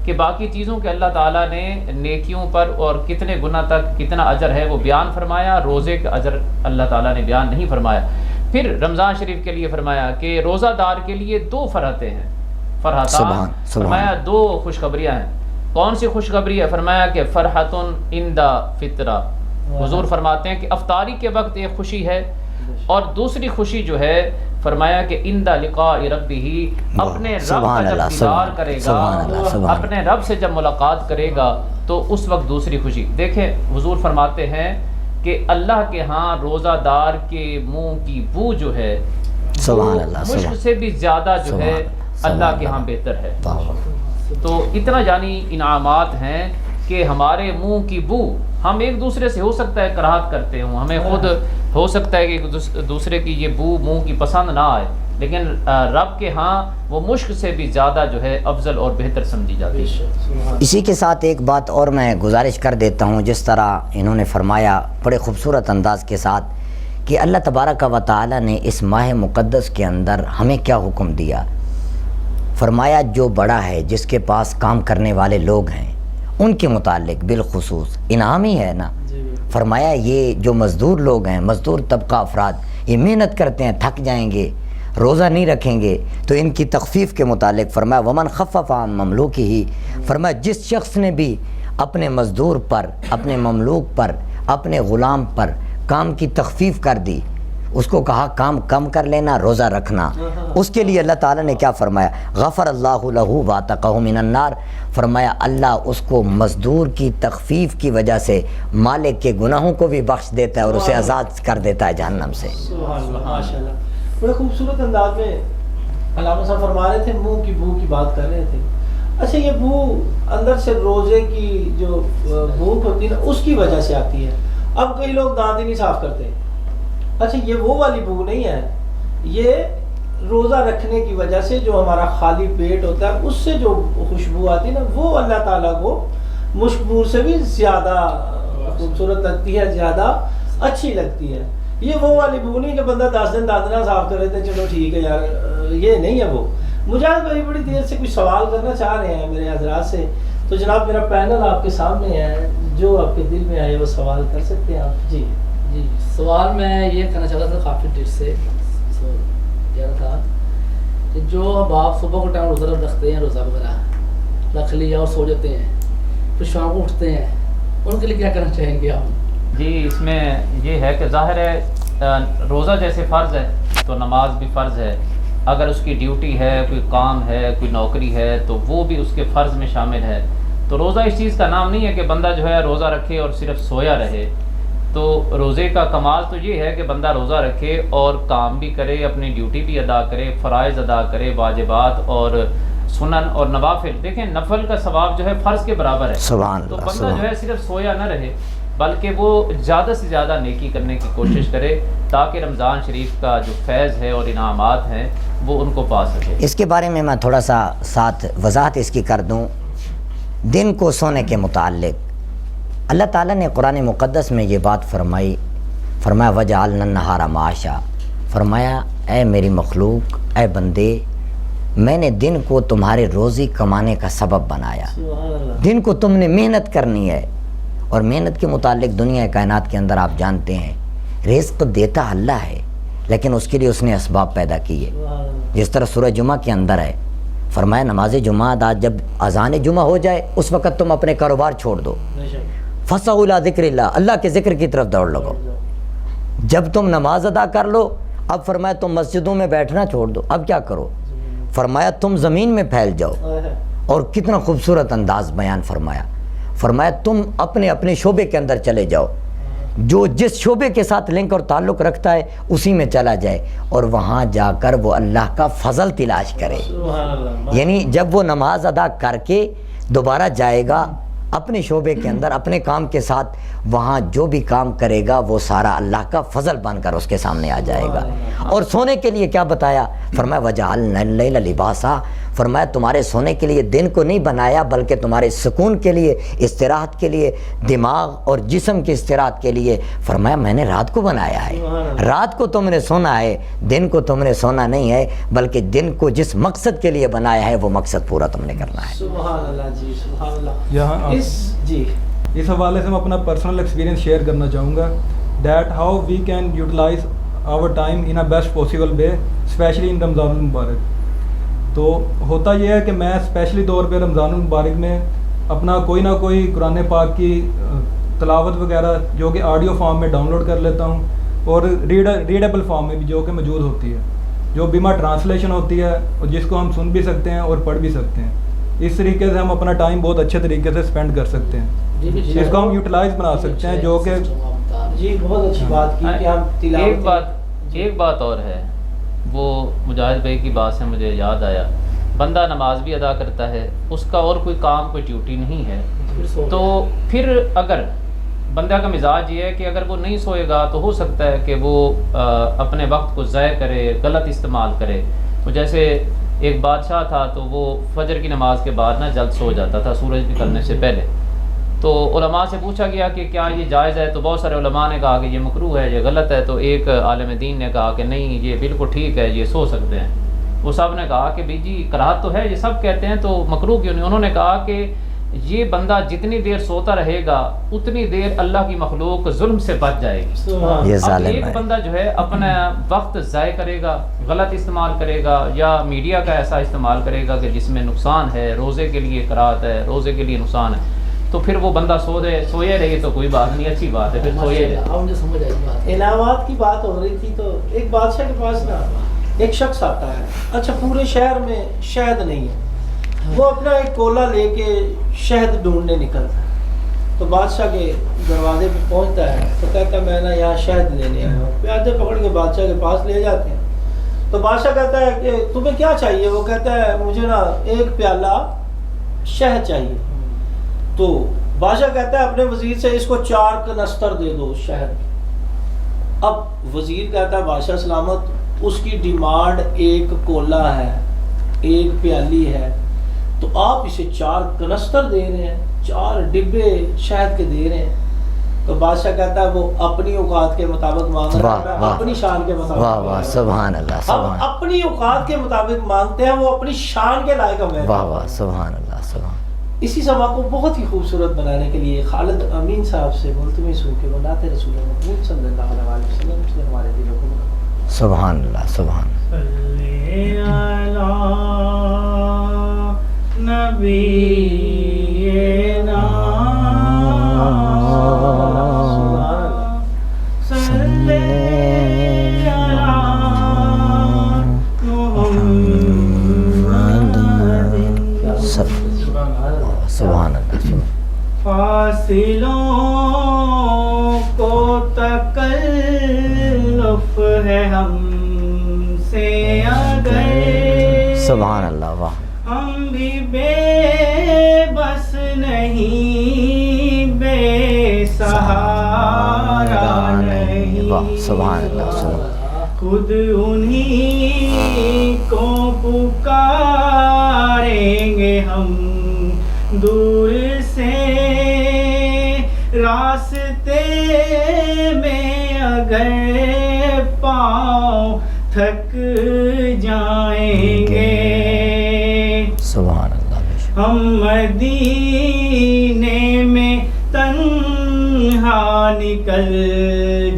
کہ باقی چیزوں کے اللہ تعالیٰ نے نیکیوں پر اور کتنے گنا تک کتنا اجر ہے وہ بیان فرمایا، روزے کا اجر اللہ تعالیٰ نے بیان نہیں فرمایا۔ پھر رمضان شریف کے لیے فرمایا کہ روزہ دار کے لیے 2 فرحتیں ہیں، فرحتان، فرمایا 2 خوشخبریاں ہیں۔ کون سی خوشخبری ہے؟ فرمایا کہ فرحتن عند فطرہ، حضور فرماتے ہیں کہ افطاری کے وقت ایک خوشی ہے، اور دوسری خوشی جو ہے فرمایا کہ عند لقاء ربہ، اپنے رب کا جب دیدار کرے گا، اپنے رب سے جب ملاقات کرے گا تو اس وقت دوسری خوشی۔ دیکھیں حضور فرماتے ہیں کہ اللہ کے ہاں روزہ دار کے منہ کی بو جو ہے سبحان اللہ، مشک سے بھی زیادہ جو ہے اللہ کے ہاں بہتر ہے۔ تو اتنا یعنی انعامات ہیں کہ ہمارے منہ کی بو، ہم ایک دوسرے سے ہو سکتا ہے کراہت کرتے ہوں، ہمیں خود ہو سکتا ہے کہ دوسرے کی یہ بو منہ کی پسند نہ آئے، لیکن رب کے ہاں وہ مشک سے بھی زیادہ جو ہے افضل اور بہتر سمجھی جاتی ہے۔ اسی کے ساتھ ایک بات اور میں گزارش کر دیتا ہوں، جس طرح انہوں نے فرمایا بڑے خوبصورت انداز کے ساتھ کہ اللہ تبارک و تعالی نے اس ماہ مقدس کے اندر ہمیں کیا حکم دیا۔ فرمایا جو بڑا ہے، جس کے پاس کام کرنے والے لوگ ہیں، ان کے متعلق بالخصوص انعام ہی ہے نا۔ فرمایا یہ جو مزدور لوگ ہیں، مزدور طبقہ افراد، یہ محنت کرتے ہیں، تھک جائیں گے، روزہ نہیں رکھیں گے، تو ان کی تخفیف کے متعلق فرمایا ومن خفف عن مملوکہ، فرمایا جس شخص نے بھی اپنے مزدور پر، اپنے مملوک پر، اپنے غلام پر کام کی تخفیف کر دی، اس کو کہا کام کم کر لینا، روزہ رکھنا، اس کے لیے اللہ تعالیٰ نے کیا فرمایا؟ غفر اللہ لہ وعتقہ من النار، فرمایا اللہ اس کو مزدور کی تخفیف کی وجہ سے مالک کے گناہوں کو بھی بخش دیتا ہے اور اسے آزاد کر دیتا ہے جہنم سے۔ سبحان اللہ، ماشاءاللہ، بڑے خوبصورت انداز میں علامہ صاحب فرما رہے تھے، منہ کی بو کی بات کر رہے تھے۔ اچھا یہ بو اندر سے روزے کی جو بھوک ہوتی ہے نا، اس کی وجہ سے آتی ہے۔ اب کئی لوگ دانت ہی نہیں صاف کرتے، اچھا یہ وہ والی بو نہیں ہے، یہ روزہ رکھنے کی وجہ سے جو ہمارا خالی پیٹ ہوتا ہے اس سے جو خوشبو آتی ہے نا، وہ اللہ تعالیٰ کو مشکبور سے بھی زیادہ خوبصورت لگتی ہے، زیادہ اچھی لگتی ہے۔ یہ وہ والی بو نہیں کہ بندہ 10 دن دانت نہ صاف کر لیتے ہیں، چلو ٹھیک ہے یار، یہ نہیں ہے وہ۔ مجاہد بھائی بڑی دیر سے کچھ سوال کرنا چاہ رہے ہیں میرے حضرات سے، تو جناب میرا پینل آپ کے سامنے ہے، جو آپ کے دل میں آئے وہ سوال کر سکتے ہیں آپ۔ جی جی، سوال میں یہ کرنا چاہتا تھا، کافی دیر سے کہہ رہا تھا کہ جو اب آپ صبح کو ٹائم روزہ رکھتے ہیں، روزہ وغیرہ رکھ لیا اور سو جاتے ہیں، پھر شام کو اٹھتے ہیں، ان کے لیے کیا کرنا چاہیں گے آپ؟ جی اس میں یہ ہے کہ ظاہر ہے روزہ جیسے فرض ہے تو نماز بھی فرض ہے، اگر اس کی ڈیوٹی ہے، کوئی کام ہے، کوئی نوکری ہے تو وہ بھی اس کے فرض میں شامل ہے۔ تو روزہ اس چیز کا نام نہیں ہے کہ بندہ جو ہے روزہ رکھے اور صرف سویا رہے۔ تو روزے کا کمال تو یہ ہے کہ بندہ روزہ رکھے اور کام بھی کرے، اپنی ڈیوٹی بھی ادا کرے، فرائض ادا کرے، واجبات اور سنن اور نوافل۔ دیکھیں نفل کا ثواب جو ہے فرض کے برابر ہے، سبحان تو اللہ، بندہ جو ہے صرف سویا نہ رہے بلکہ وہ زیادہ سے زیادہ نیکی کرنے کی کوشش کرے تاکہ رمضان شریف کا جو فیض ہے اور انعامات ہیں وہ ان کو پا سکے۔ اس کے بارے میں تھوڑا سا ساتھ وضاحت اس کی کر دوں۔ دن کو سونے کے متعلق اللہ تعالیٰ نے قرآن مقدس میں یہ بات فرمائی، فرمایا وجعلنا النہار معاشا، فرمایا اے میری مخلوق، اے بندے، میں نے دن کو تمہارے روزی کمانے کا سبب بنایا. سبحان اللہ. دن کو تم نے محنت کرنی ہے، اور محنت کے متعلق دنیا کائنات کے اندر آپ جانتے ہیں رزق دیتا اللہ ہے، لیکن اس کے لیے اس نے اسباب پیدا کیے. سبحان اللہ. جس طرح سورہ جمعہ کے اندر ہے، فرمایا نماز جمعہ آج جب اذان جمعہ ہو جائے اس وقت تم اپنے کاروبار چھوڑ دو، بے شک. فَصَعُوا إِلَىٰ ذِكْرِ اللَّهِ، اللہ کے ذکر کی طرف دوڑ لگو. جب تم نماز ادا کر لو، اب فرمایا تم مسجدوں میں بیٹھنا چھوڑ دو، اب کیا کرو؟ فرمایا تم زمین میں پھیل جاؤ. اور کتنا خوبصورت انداز بیان فرمایا. فرمایا تم اپنے اپنے شعبے کے اندر چلے جاؤ، جو جس شعبے کے ساتھ لنک اور تعلق رکھتا ہے اسی میں چلا جائے، اور وہاں جا کر وہ اللہ کا فضل تلاش کرے. سبحان اللہ. یعنی جب وہ نماز ادا کر کے دوبارہ جائے گا اپنے شعبے کے اندر اپنے کام کے ساتھ، وہاں جو بھی کام کرے گا وہ سارا اللہ کا فضل بن کر اس کے سامنے آ جائے گا. اور سونے کے لیے کیا بتایا؟ فرمایا وَجَعَلْنَا اللَّيْلَ لِبَاسًا، فرمایا تمہارے سونے کے لیے دن کو نہیں بنایا بلکہ تمہارے سکون کے لیے، استراحت کے لیے، دماغ اور جسم کی استراحت کے لیے. فرمایا میں نے رات کو بنایا ہے، رات کو تم نے سونا ہے، دن کو تم نے سونا نہیں ہے، بلکہ دن کو جس مقصد کے لیے بنایا ہے وہ مقصد پورا تم نے کرنا ہے. سبحان اللہ جی. سبحان اللہ. یہاں جی اس حوالے سے میں اپنا پرسنل ایکسپیرینس شیئر کرنا چاہوں گا that how we can utilize our time in a best possible way especially in Ramzan المبارک. تو ہوتا یہ ہے کہ میں اسپیشلی طور پہ رمضان المبارک میں اپنا کوئی نہ کوئی قرآن پاک کی تلاوت وغیرہ جو کہ آڈیو فارم میں ڈاؤن لوڈ کر لیتا ہوں، اور ریڈیبل فارم میں بھی جو کہ موجود ہوتی ہے، جو بما ٹرانسلیشن ہوتی ہے اور جس کو ہم سن بھی سکتے ہیں اور پڑھ بھی سکتے ہیں. اس طریقے سے ہم اپنا ٹائم بہت اچھے طریقے سے اسپینڈ کر سکتے ہیں، اس کو ہم یوٹیلائز بنا سکتے ہیں. جو کہ جی بہت اچھی بات کی کہ ہم ایک بات اور ہے، وہ مجاہد بھائی کی بات سے مجھے یاد آیا، بندہ نماز بھی ادا کرتا ہے، اس کا اور کوئی کام کوئی ڈیوٹی نہیں ہے، تو پھر اگر بندہ کا مزاج یہ ہے کہ اگر وہ نہیں سوئے گا تو ہو سکتا ہے کہ وہ اپنے وقت کو ضائع کرے، غلط استعمال کرے. وہ جیسے ایک بادشاہ تھا تو وہ فجر کی نماز کے بعد نا جلد سو جاتا تھا سورج نکلنے سے پہلے. تو علماء سے پوچھا گیا کہ کیا یہ جائز ہے، تو بہت سارے علماء نے کہا کہ یہ مکروہ ہے، یہ غلط ہے. تو ایک عالم دین نے کہا کہ نہیں یہ بالکل ٹھیک ہے، یہ سو سکتے ہیں. وہ سب نے کہا کہ جی کراہت تو ہے، یہ سب کہتے ہیں تو مکروہ کیوں نہیں؟ انہوں نے کہا کہ یہ بندہ جتنی دیر سوتا رہے گا اتنی دیر اللہ کی مخلوق ظلم سے بچ جائے گی. اب ایک بندہ جو ہے اپنا وقت ضائع کرے گا، غلط استعمال کرے گا، یا میڈیا کا ایسا استعمال کرے گا کہ جس میں نقصان ہے، روزے کے لیے کراہت ہے، روزے کے لیے نقصان ہے، تو پھر وہ بندہ سوئے رہے تو کوئی بات نہیں، اچھی بات ہے، پھر سوئے رہے. انعامات کی بات ہو رہی تھی تو ایک بادشاہ کے پاس نا ایک شخص آتا ہے، اچھا پورے شہر میں شہد نہیں ہے، وہ اپنا ایک کولا لے کے شہد ڈھونڈنے نکلتا ہے. تو بادشاہ کے دروازے پہ پہنچتا ہے تو کہتا ہے میں نا یہاں شہد لینے آیا ہوں. پیادے پکڑ کے بادشاہ کے پاس لے جاتے ہیں. تو بادشاہ کہتا ہے کہ تمہیں کیا چاہیے؟ وہ کہتا ہے مجھے نا ایک پیالہ شہد چاہیے. تو بادشاہ کہتا ہے اپنے وزیر سے اس کو 4 کنستر دے دو شہد. اب وزیر کہتا ہے بادشاہ سلامت اس کی ڈیمانڈ ایک کولا ہے، ایک پیالی ہے، تو آپ اسے 4 کنستر دے رہے ہیں، 4 ڈبے شہد کے دے رہے ہیں. تو بادشاہ کہتا ہے وہ اپنی اوقات کے مطابق مانگ رہا ہے، اپنی شان کے مطابق. واہ واہ سبحان اللہ. ہم اپنی اوقات کے مطابق مانگتے ہیں، وہ اپنی شان کے لائق ہمیں. واہ واہ سبحان اللہ. سبحان. اسی سما کو بہت ہی خوبصورت بنانے کے لیے خالد امین صاحب سے ملتمس سو کے بناتے رسول محمد صلی اللہ علیہ وسلم سے ہمارے دلوں کو سبحان اللہ. سبحان سبحان اللہ. فاصلوں کو تکلف ہے ہم سے اگر، سبحان اللہ. واہ. ہم بھی بے بس نہیں، بے سہارا نہیں. واہ سبحان اللہ. سبحان. خود انہی کو پکاریں گے ہم دور سے، راستے میں اگر پاؤں تھک جائیں گے. ہم مدینے میں تنہا نکل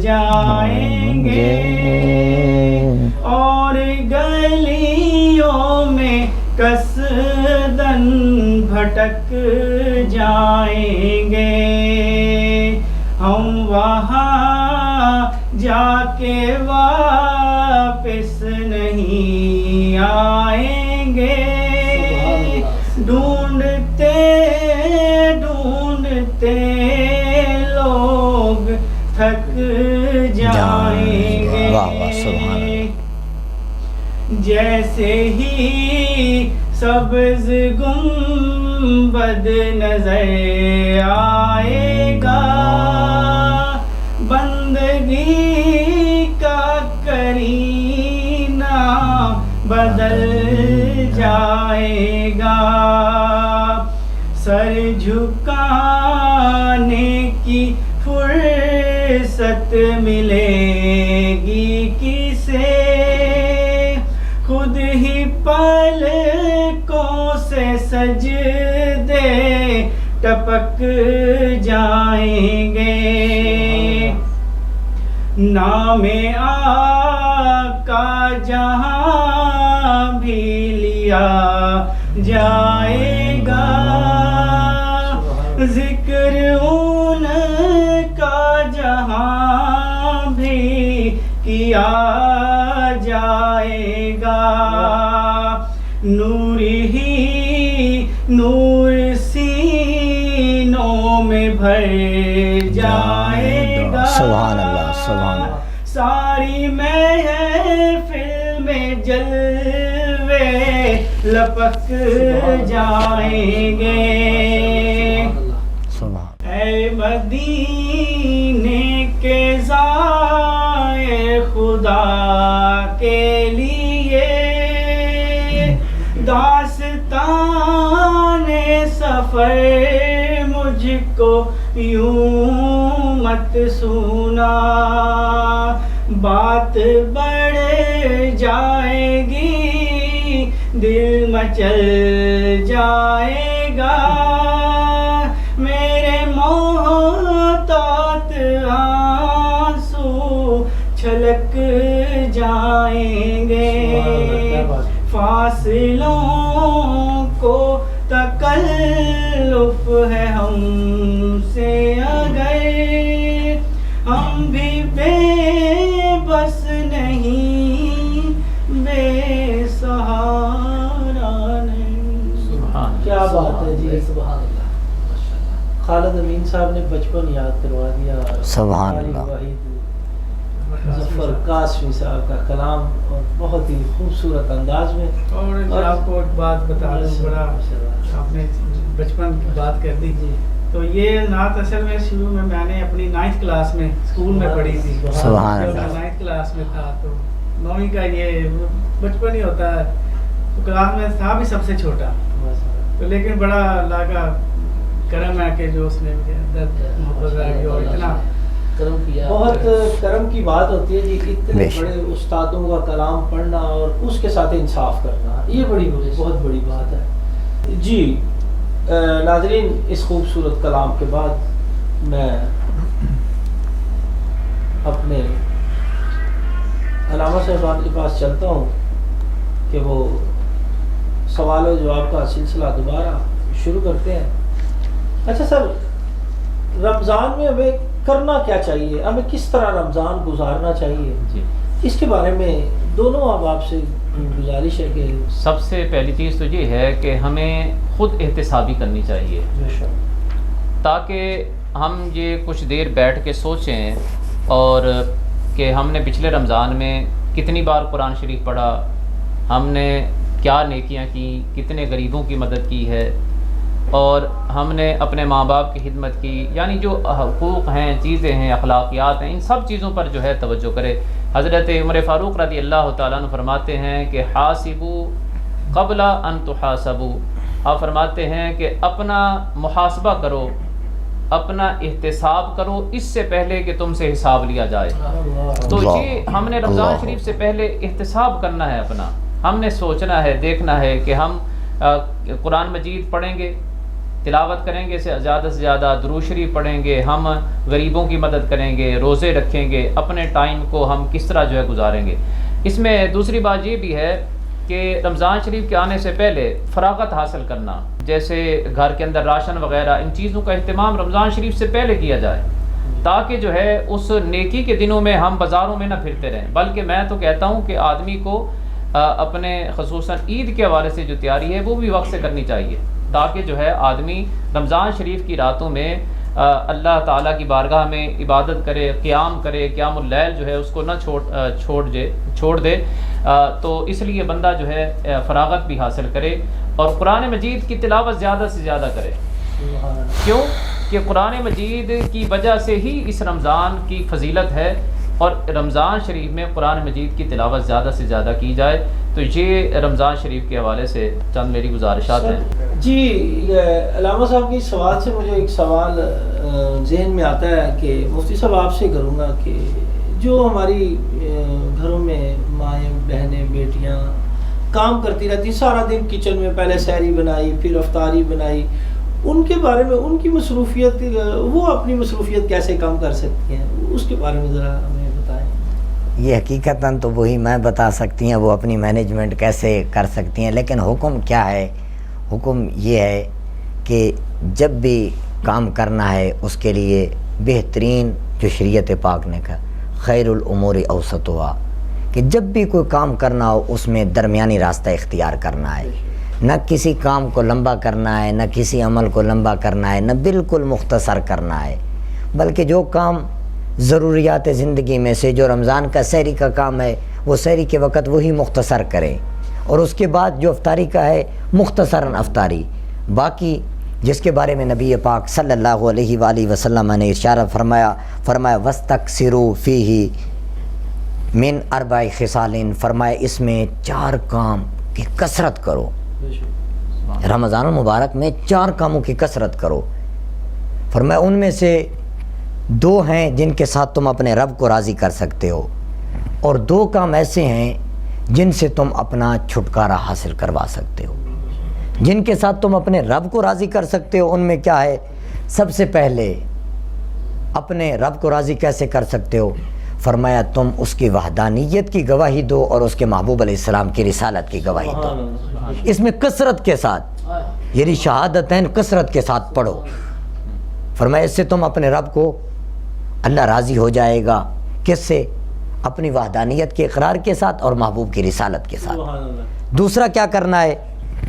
جائیں گے اور گلیوں میں قصدن بھٹک جائیں گے. ہم وہاں جا کے واپس نہیں آئیں گے. ڈھونڈتے ڈھونڈتے لوگ تھک جائیں گے. جیسے ہی سبز گنبد نظر آئے گا بندگی کا کرینہ بدل جائے گا. سر جھکانے کی فرصت ملے گی کسے خود ہی پلکوں سے سجدے ٹپک جائیں گے. نام آقا جہاں بھی لیا جائے گا ذکر ان کا جہاں بھی کیا جائے گا. نور ہی نور سینوں میں بھر جائے گا. سبحان اللہ سبحان اللہ. ساری محفل میں جلوے لپک جائیں گے. اے مدینے کے زائر خدا کے لیے داستان سفر مجھ کو یوں مت سنا. بات بڑھ جائے گی دل مچل جائے گا. میرے محتاط آنسو چھلک جائیں گے. فاصلوں کو تکلف ہے ہم سے اگر ہم بھی بے بس نہیں بے سہارا نہیں. کیا بات ہے جی. سبحان اللہ. خالد امین صاحب نے بچپن یاد کروا دیا. سبحان اللہ. ظفر قاسمی صاحب کا کلام اور بہت ہی خوبصورت انداز میں. اور آپ کو ایک بات بتا دوں, بڑا آپ نے بچپن کی بات کر دی. تو یہ نعت اصل میں شروع میں نے اپنی 9th کلاس میں اسکول میں پڑھی تھی. سبحان جب اللہ. میں 9th کلاس میں تھا تو 9ویں کا یہ بچپن ہی ہوتا ہے, تو کلاس میں تھا بھی سب سے چھوٹا. تو لیکن بڑا اللہ کا کرم ہے کہ جو اس نے مجھے اندر محبت رکھی اور اتنا کرم کیا. بہت کرم کی بات ہوتی ہے جی, اتنے بڑے استادوں کا کلام پڑھنا اور اس کے ساتھ انصاف کرنا, یہ بہت بڑی بات ہے جی. ناظرین, اس خوبصورت کلام کے بعد میں اپنے علامہ صاحبان کے پاس چلتا ہوں کہ وہ سوال و جواب کا سلسلہ دوبارہ شروع کرتے ہیں. اچھا سر, رمضان میں ہمیں کرنا کیا چاہیے, ہمیں کس طرح رمضان گزارنا چاہیے جی, اس کے بارے میں دونوں اب آپ سے گزارش ہے کہ سب سے پہلی چیز تو یہ ہے کہ ہمیں خود احتسابی کرنی چاہیے تاکہ ہم یہ کچھ دیر بیٹھ کے سوچیں اور کہ ہم نے پچھلے رمضان میں کتنی بار قرآن شریف پڑھا, ہم نے کیا نیکیاں کی, کتنے غریبوں کی مدد کی ہے, اور ہم نے اپنے ماں باپ کی خدمت کی. یعنی جو حقوق ہیں, چیزیں ہیں, اخلاقیات ہیں, ان سب چیزوں پر جو ہے توجہ کرے. حضرت عمر فاروق رضی اللہ تعالیٰ عنہ فرماتے ہیں کہ حاسبو قبل ان تحاسبو. آپ فرماتے ہیں کہ اپنا محاسبہ کرو, اپنا احتساب کرو اس سے پہلے کہ تم سے حساب لیا جائے. تو یہ ہم نے رمضان شریف سے پہلے احتساب کرنا ہے اپنا. ہم نے سوچنا ہے, دیکھنا ہے کہ ہم قرآن مجید پڑھیں گے، تلاوت کریں گے، زیادہ سے زیادہ درود شریف پڑھیں گے، ہم غریبوں کی مدد کریں گے، روزے رکھیں گے، اپنے ٹائم کو ہم کس طرح جو ہے گزاریں گے۔ اس میں دوسری بات یہ بھی ہے کہ رمضان شریف کے آنے سے پہلے فراغت حاصل کرنا، جیسے گھر کے اندر راشن وغیرہ، ان چیزوں کا اہتمام رمضان شریف سے پہلے کیا جائے، تاکہ جو ہے اس نیکی کے دنوں میں ہم بازاروں میں نہ پھرتے رہیں۔ بلکہ میں تو کہتا ہوں کہ آدمی کو اپنے خصوصاً عید کے حوالے سے جو تیاری ہے وہ بھی وقت سے کرنی چاہیے، تاکہ جو ہے آدمی رمضان شریف کی راتوں میں اللہ تعالیٰ کی بارگاہ میں عبادت کرے، قیام کرے، قیام اللیل جو ہے اس کو نہ چھوڑ دے۔ تو اس لیے بندہ جو ہے فراغت بھی حاصل کرے اور قرآن مجید کی تلاوت زیادہ سے زیادہ کرے۔ کیوں کہ قرآن مجید کی وجہ سے ہی اس رمضان کی فضیلت ہے، اور رمضان شریف میں قرآن مجید کی تلاوت زیادہ سے زیادہ کی جائے۔ تو یہ رمضان شریف کے حوالے سے چند میری گزارشات ہیں۔ جی علامہ صاحب کی سوال سے مجھے ایک سوال ذہن میں آتا ہے کہ مفتی صاحب آپ سے کروں گا کہ جو ہماری گھروں میں مائیں بہنیں بیٹیاں کام کرتی رہتی، سارا دن کچن میں پہلے سحری بنائی پھر افطاری بنائی، ان کے بارے میں ان کی مصروفیت، وہ اپنی مصروفیت کیسے کم کر سکتی ہیں، اس کے بارے میں ذرا ہمیں بتائیں۔ یہ حقیقتاً تو وہی میں بتا سکتی ہیں وہ اپنی مینجمنٹ کیسے کر سکتی ہیں، لیکن حکم کیا ہے؟ حکم یہ ہے کہ جب بھی کام کرنا ہے اس کے لیے بہترین جو شریعت پاک نے کہا خیر الامور اوسطها، کہ جب بھی کوئی کام کرنا ہو اس میں درمیانی راستہ اختیار کرنا ہے، نہ کسی کام کو لمبا کرنا ہے، نہ کسی عمل کو لمبا کرنا ہے، نہ بالکل مختصر کرنا ہے، بلکہ جو کام ضروریات زندگی میں سے جو رمضان کا سحری کا کام ہے وہ سحری کے وقت وہی مختصر کریں، اور اس کے بعد جو افطاری کا ہے مختصراً افطاری۔ باقی جس کے بارے میں نبی پاک صلی اللہ علیہ وآلہ وسلم نے اشارہ فرمایا وَاسْتَكْثِرُوا فِيهِ مِنْ 4 خِصَالٍ، فرمایا اس میں 4 کام کی کثرت کرو، رمضان المبارک میں 4 کاموں کی کثرت کرو۔ فرمایا ان میں سے 2 ہیں جن کے ساتھ تم اپنے رب کو راضی کر سکتے ہو، اور 2 کام ایسے ہیں جن سے تم اپنا چھٹکارا حاصل کروا سکتے ہو۔ جن کے ساتھ تم اپنے رب کو راضی کر سکتے ہو ان میں کیا ہے؟ سب سے پہلے اپنے رب کو راضی کیسے کر سکتے ہو؟ فرمایا تم اس کی وحدانیت کی گواہی دو اور اس کے محبوب علیہ السلام کی رسالت کی گواہی دو، اس میں کثرت کے ساتھ، یعنی شہادتین کثرت کے ساتھ پڑھو۔ فرمایا اس سے تم اپنے رب کو، اللہ راضی ہو جائے گا، کس سے؟ اپنی وحدانیت کے اقرار کے ساتھ اور محبوب کی رسالت کے ساتھ۔ دوسرا کیا کرنا ہے؟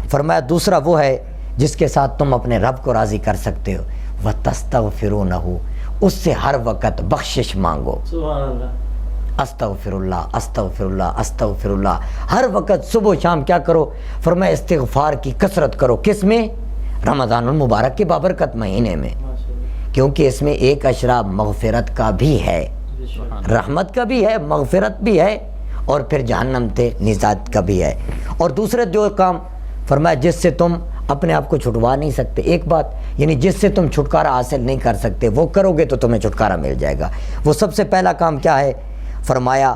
فرمایا دوسرا وہ ہے جس کے ساتھ تم اپنے رب کو راضی کر سکتے ہو، وَتَسْتَغْفِرُونَهُ، اس سے ہر وقت بخشش مانگو۔ استغفر اللہ استغفر اللہ استغفر اللہ، ہر وقت صبح و شام کیا کرو؟ فرمایا استغفار کی کثرت کرو۔ کس میں؟ رمضان المبارک کے بابرکت مہینے میں، کیونکہ اس میں ایک اشرا مغفرت کا بھی ہے، رحمت کا بھی ہے، مغفرت بھی ہے، اور پھر جہنم سے نجات کا بھی ہے۔ اور دوسرے جو کام فرمایا جس سے تم اپنے آپ کو چھٹوا نہیں سکتے، ایک بات یعنی جس سے تم چھٹکارا حاصل نہیں کر سکتے وہ کرو گے تو تمہیں چھٹکارا مل جائے گا۔ وہ سب سے پہلا کام کیا ہے؟ فرمایا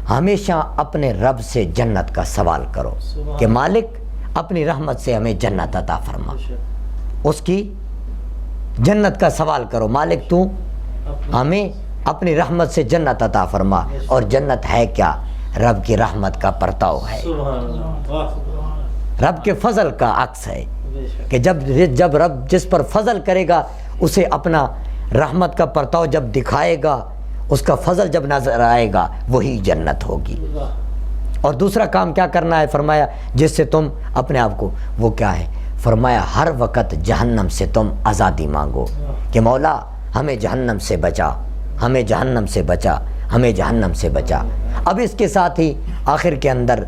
ہمیشہ اپنے رب سے جنت کا سوال کرو کہ مالک اپنی رحمت سے ہمیں جنت عطا فرما، اس کی جنت کا سوال کرو، مالک تو ہمیں اپنی رحمت سے جنت عطا فرما۔ اور جنت ہے کیا؟ رب کی رحمت کا پرتاؤ ہے، رب کے فضل کا عکس ہے، کہ جب رب جس پر فضل کرے گا اسے اپنا رحمت کا پرتاؤ جب دکھائے گا، اس کا فضل جب نظر آئے گا، وہی جنت ہوگی۔ اور دوسرا کام کیا کرنا ہے؟ فرمایا جس سے تم اپنے آپ کو، وہ کیا ہے؟ فرمایا ہر وقت جہنم سے تم آزادی مانگو کہ مولا ہمیں جہنم سے بچا، ہمیں جہنم سے بچا، ہمیں جہنم سے بچا۔ اب اس کے ساتھ ہی آخر کے اندر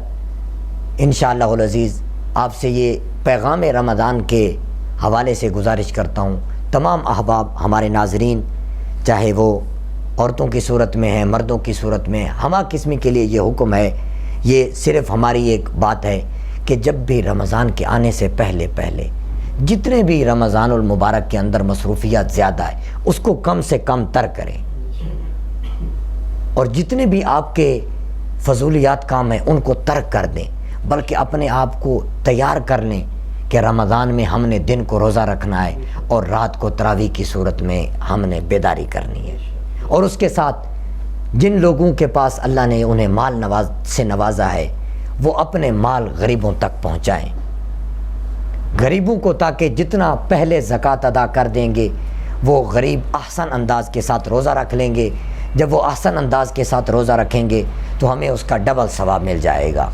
انشاءاللہ العزیز آپ سے یہ پیغام رمضان کے حوالے سے گزارش کرتا ہوں، تمام احباب ہمارے ناظرین، چاہے وہ عورتوں کی صورت میں ہیں، مردوں کی صورت میں، ہمہ قسم کے لیے یہ حکم ہے۔ یہ صرف ہماری ایک بات ہے کہ جب بھی رمضان کے آنے سے پہلے جتنے بھی رمضان المبارک کے اندر مصروفیات زیادہ ہے اس کو کم سے کم تر کریں، اور جتنے بھی آپ کے فضولیات کام ہیں ان کو ترک کر دیں، بلکہ اپنے آپ کو تیار کر لیں کہ رمضان میں ہم نے دن کو روزہ رکھنا ہے اور رات کو تراویح کی صورت میں ہم نے بیداری کرنی ہے. اور اس کے ساتھ جن لوگوں کے پاس اللہ نے انہیں مال سے نوازا ہے وہ اپنے مال غریبوں تک پہنچائیں. غریبوں کو تاکہ جتنا پہلے زکوٰۃ ادا کر دیں گے وہ غریب احسن انداز کے ساتھ روزہ رکھ لیں گے. جب وہ احسن انداز کے ساتھ روزہ رکھیں گے تو ہمیں اس کا ڈبل ثواب مل جائے گا.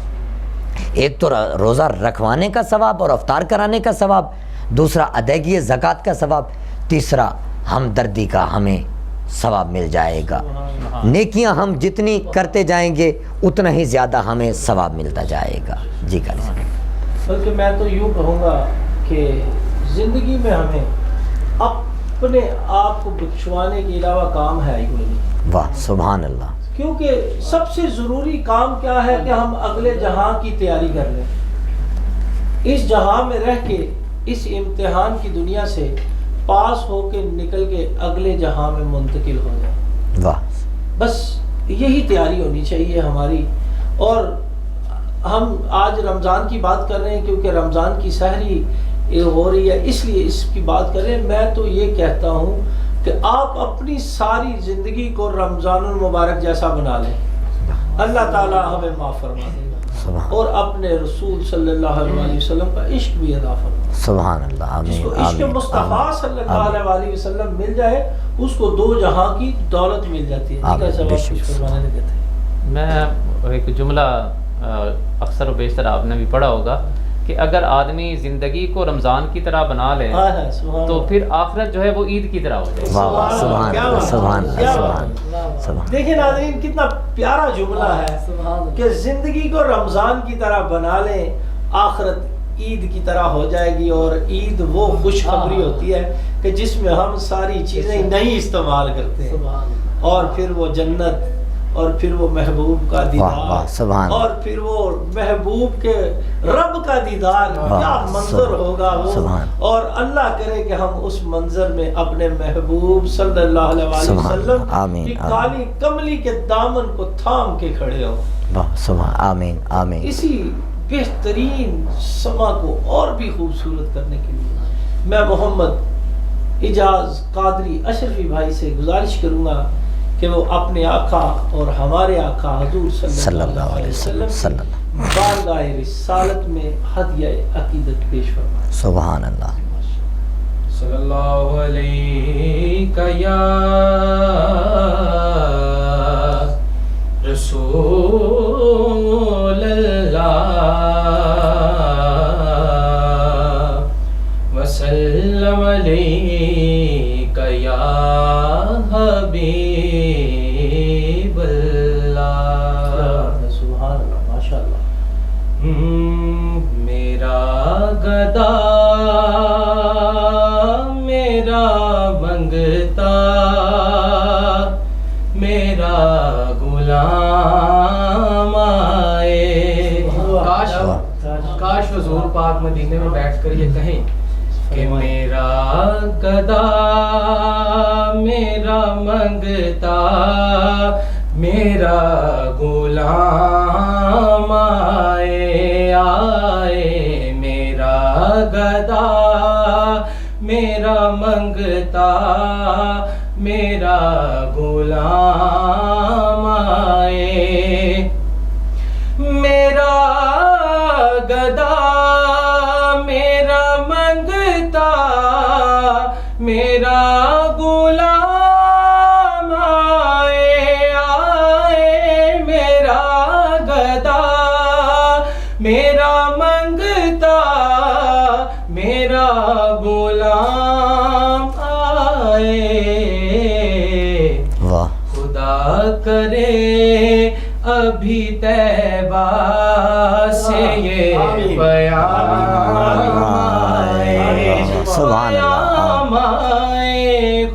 ایک تو روزہ رکھوانے کا ثواب اور افطار کرانے کا ثواب، دوسرا ادائیگی زکوٰۃ کا ثواب، تیسرا ہمدردی کا ہمیں ثواب مل جائے گا. نیکیاں ہم جتنی کرتے جائیں گے اتنا ہی زیادہ ہمیں ثواب ملتا جائے گا. جی کر بلکہ میں تو یوں کہوں گا کہ زندگی میں ہمیں اپنے آپ کو بخشوانے کے علاوہ کام ہے ہی کوئی نہیں. واہ سبحان اللہ. کیونکہ سب سے ضروری کام کیا ہے کہ ہم اگلے جہاں کی تیاری کر لیں. اس جہاں میں رہ کے اس امتحان کی دنیا سے پاس ہو کے نکل کے اگلے جہاں میں منتقل ہو جائیں. واہ. بس یہی تیاری ہونی چاہیے ہماری. اور ہم آج رمضان کی بات کر رہے ہیں کیونکہ رمضان کی سحری ہو رہی ہے اس لیے اس کی بات کر رہے ہیں. میں تو یہ کہتا ہوں کہ آپ اپنی ساری زندگی کو رمضان المبارک جیسا بنا لیں. اللہ تعالیٰ ہمیں معاف فرما دے گا اور اپنے رسول صلی اللہ علیہ وسلم کا عشق بھی ادا فرما. سبحان اللہ. آمین. جس کو عشق مصطفیٰ صلی اللہ علیہ وسلم مل جائے اس کو دو جہاں کی دولت مل جاتی ہے. میں ایک جملہ اکثر و بیشتر آپ نے بھی پڑھا ہوگا کہ اگر آدمی زندگی کو رمضان کی طرح بنا لے تو پھر آخرت جو ہے وہ عید کی طرح ہو جائے. دیکھیں ناظرین کتنا پیارا جملہ ہے کہ زندگی کو رمضان کی طرح بنا لیں آخرت عید کی طرح ہو جائے گی. اور عید وہ خوشخبری ہوتی ہے کہ جس میں ہم ساری چیزیں نہیں استعمال کرتے ہیں اور پھر وہ جنت اور پھر وہ محبوب کا دیدار اور پھر وہ محبوب کے رب کا دیدار. کیا منظر ہوگا وہ. اور اللہ کرے کہ ہم اس منظر میں اپنے محبوب صلی اللہ علیہ وسلم کی کالی کملی کے دامن کو تھام کے کھڑے ہوں. آمین آمین. اسی بہترین سما کو اور بھی خوبصورت کرنے کے لیے میں محمد اجاز قادری اشرفی بھائی سے گزارش کروں گا کہ وہ اپنے آقا اور ہمارے آقا حضور صلی اللہ علیہ وسلم بارگاہ رسالت میں ہدیہ عقیدت پیش فرمائیں. سبحان اللہ. صلی اللہ علیہ یا رسول اللہ وسلم علیہ یا حبیب. میرا گدا میرا منگتا میرا غلام آئے. کاش حضور پاک مدینے میں بیٹھ کر یہ کہیں کہ میرا گدا میرا منگتا میرا غلام آئے آئے. میرا گدا میرا منگتا میرا غلام آئے. میرا گدا میرا منگتا میرا غلام آئے آئے. میرا گدا میرا منگتا میرا غلام آئے. خدا کرے ابھی طیبہ سے یہ پیام آئے.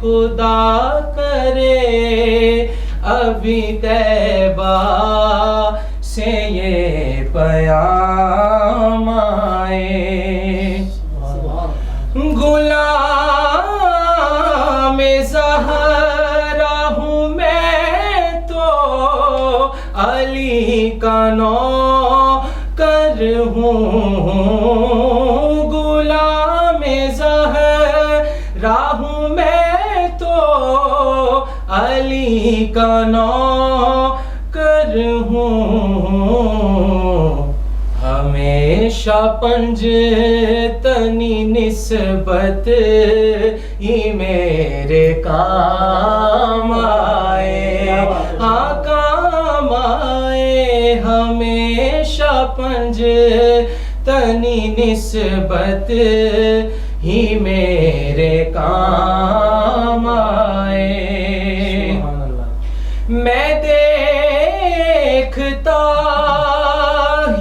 خدا کرے ابھی طیبہ سے یہ پیام آئے. غلام زہرا ہوں میں تو علی کا نوکر ہوں. ہمیشہ پنج تنی نسبت ہی میرے کام آئے، ہاں کام آئے، ہمیشہ پنج تنی نسبت ہی میرے کام آئے۔ میں دیکھتا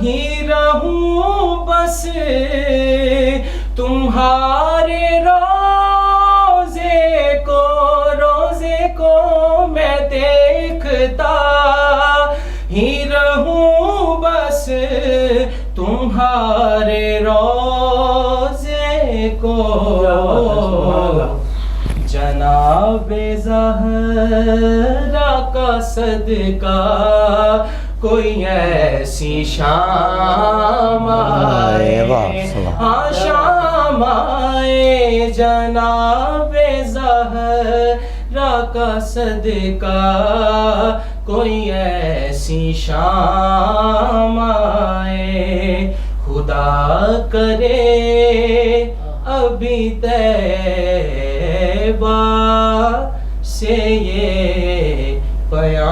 ہی رہوں بس تمہارے روزے کو میں دیکھتا ہی رہوں بس تمہارے روزے کو۔ جناب زہرا کا صدقہ کوئی ایسی شام آئے، ہاں شام آئے، جناب زہرا کا صدقہ کوئی ایسی شام آئے۔ خدا کرے ابھی طیبہ سے یہ پیام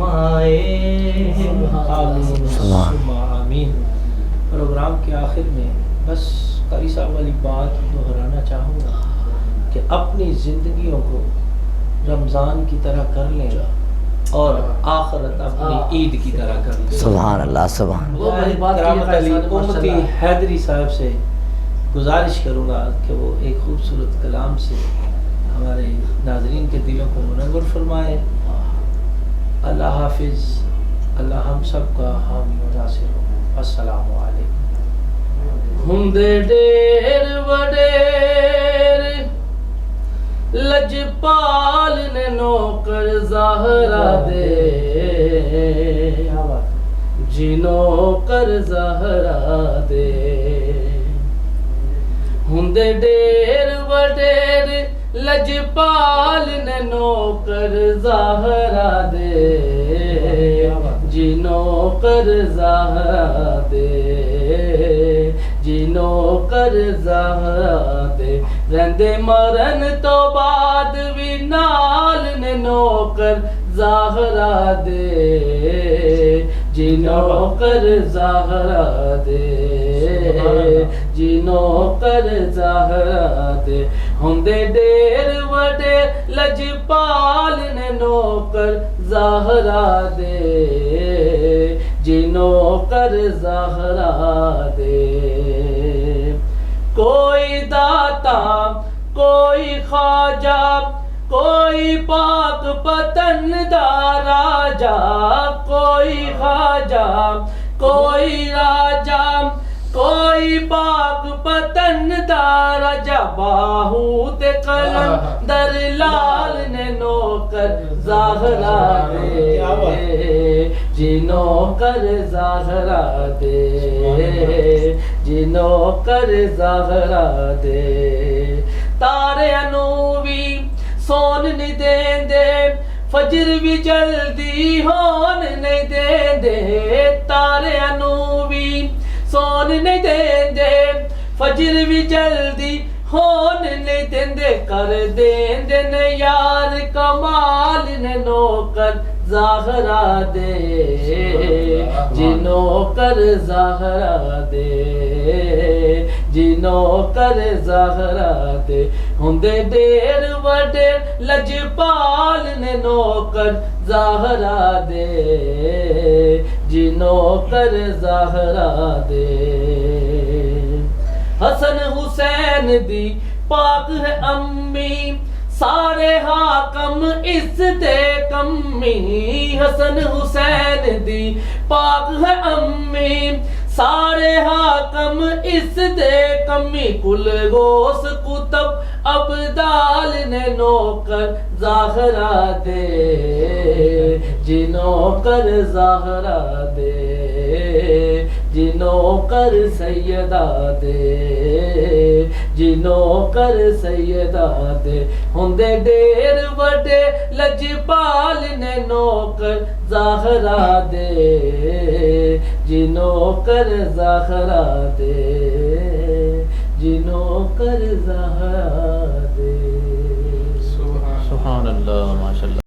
آئے۔ آمین۔ پروگرام کے آخر میں بس قاری صاحب والی بات دہرانا چاہوں گا کہ اپنی زندگیوں کو رمضان کی طرح کر لیں اور آخرت اپنی عید کی طرح کر لیں۔ سبحان اللہ، سبحان اللہ۔ کرامت علی امتی حیدری صاحب سے گزارش کروں گا کہ وہ ایک خوبصورت کلام سے ہمارے ناظرین کے دلوں کو منور فرمائے۔ اللہ حافظ، اللہ ہم سب کا حامی و ناصر ہو۔ السلام علیکم۔ ہندے ڈیر وڈیر لجپال نے نوکر زہرا دے، جی نوکر زہرا دے۔ ہندے ڈیر وڈیر لجپال نے نوکر زہرا دے، جی نوکر زہرا دے، جی نوکر زہرا دے۔ رہندے مرن تو بعد بھی نال نے نوکر زہرا دے، جی نوکر زہرا دے، جی نوکر زہرا دے۔ ہندے ڈیر وڈیر لجپال نے نوکر زہرا دے، جی نوکر زہرا دے۔ کوئی داتا، کوئی خواجہ، کوئی پاک پتن دا راجا، کوئی خواجہ، کوئی راجا، کوئی پاک پتن دا راجا، باہو تے قلم در لال نے نوکر زہرا دے، جی نوکر زہرا دے، جی نوکر زہرا دے۔ تارے انوی سون نہیں دین دے، فجر بھی جلدی ہون نہیں دین دے۔ تارے انوی سون نہیں دین دے، فجر بھی جلدی ہون نہیں دین دے۔ کر دین دے نے یار کمال نے نوکر زہرا دے، جی نوکر زہرا دے، جی نوکر زہرا دے۔ ہندے ڈیر وڈیر لجپال نے نوکر زہرا دے، جی نوکر زہرا دے۔ حسن حسین دی پاک ہے امی، سارے حاکم اس دے کمی۔ حسن حسین دی پاک ہے امی، سارے حاکم اس دے کمی۔ کل غوث کتب ابدال نے نوکر زہرا دے، جی نوکر زہرا دے، جنوں کر سیدہ دے جنوں کر سیدہ دے ہوندے ڈیر وڈے لجپال نے نوکر زہرا دے جنوں کر زہرا دے جنوں کر زہرا دے. سبحان اللہ، ماشاء اللہ.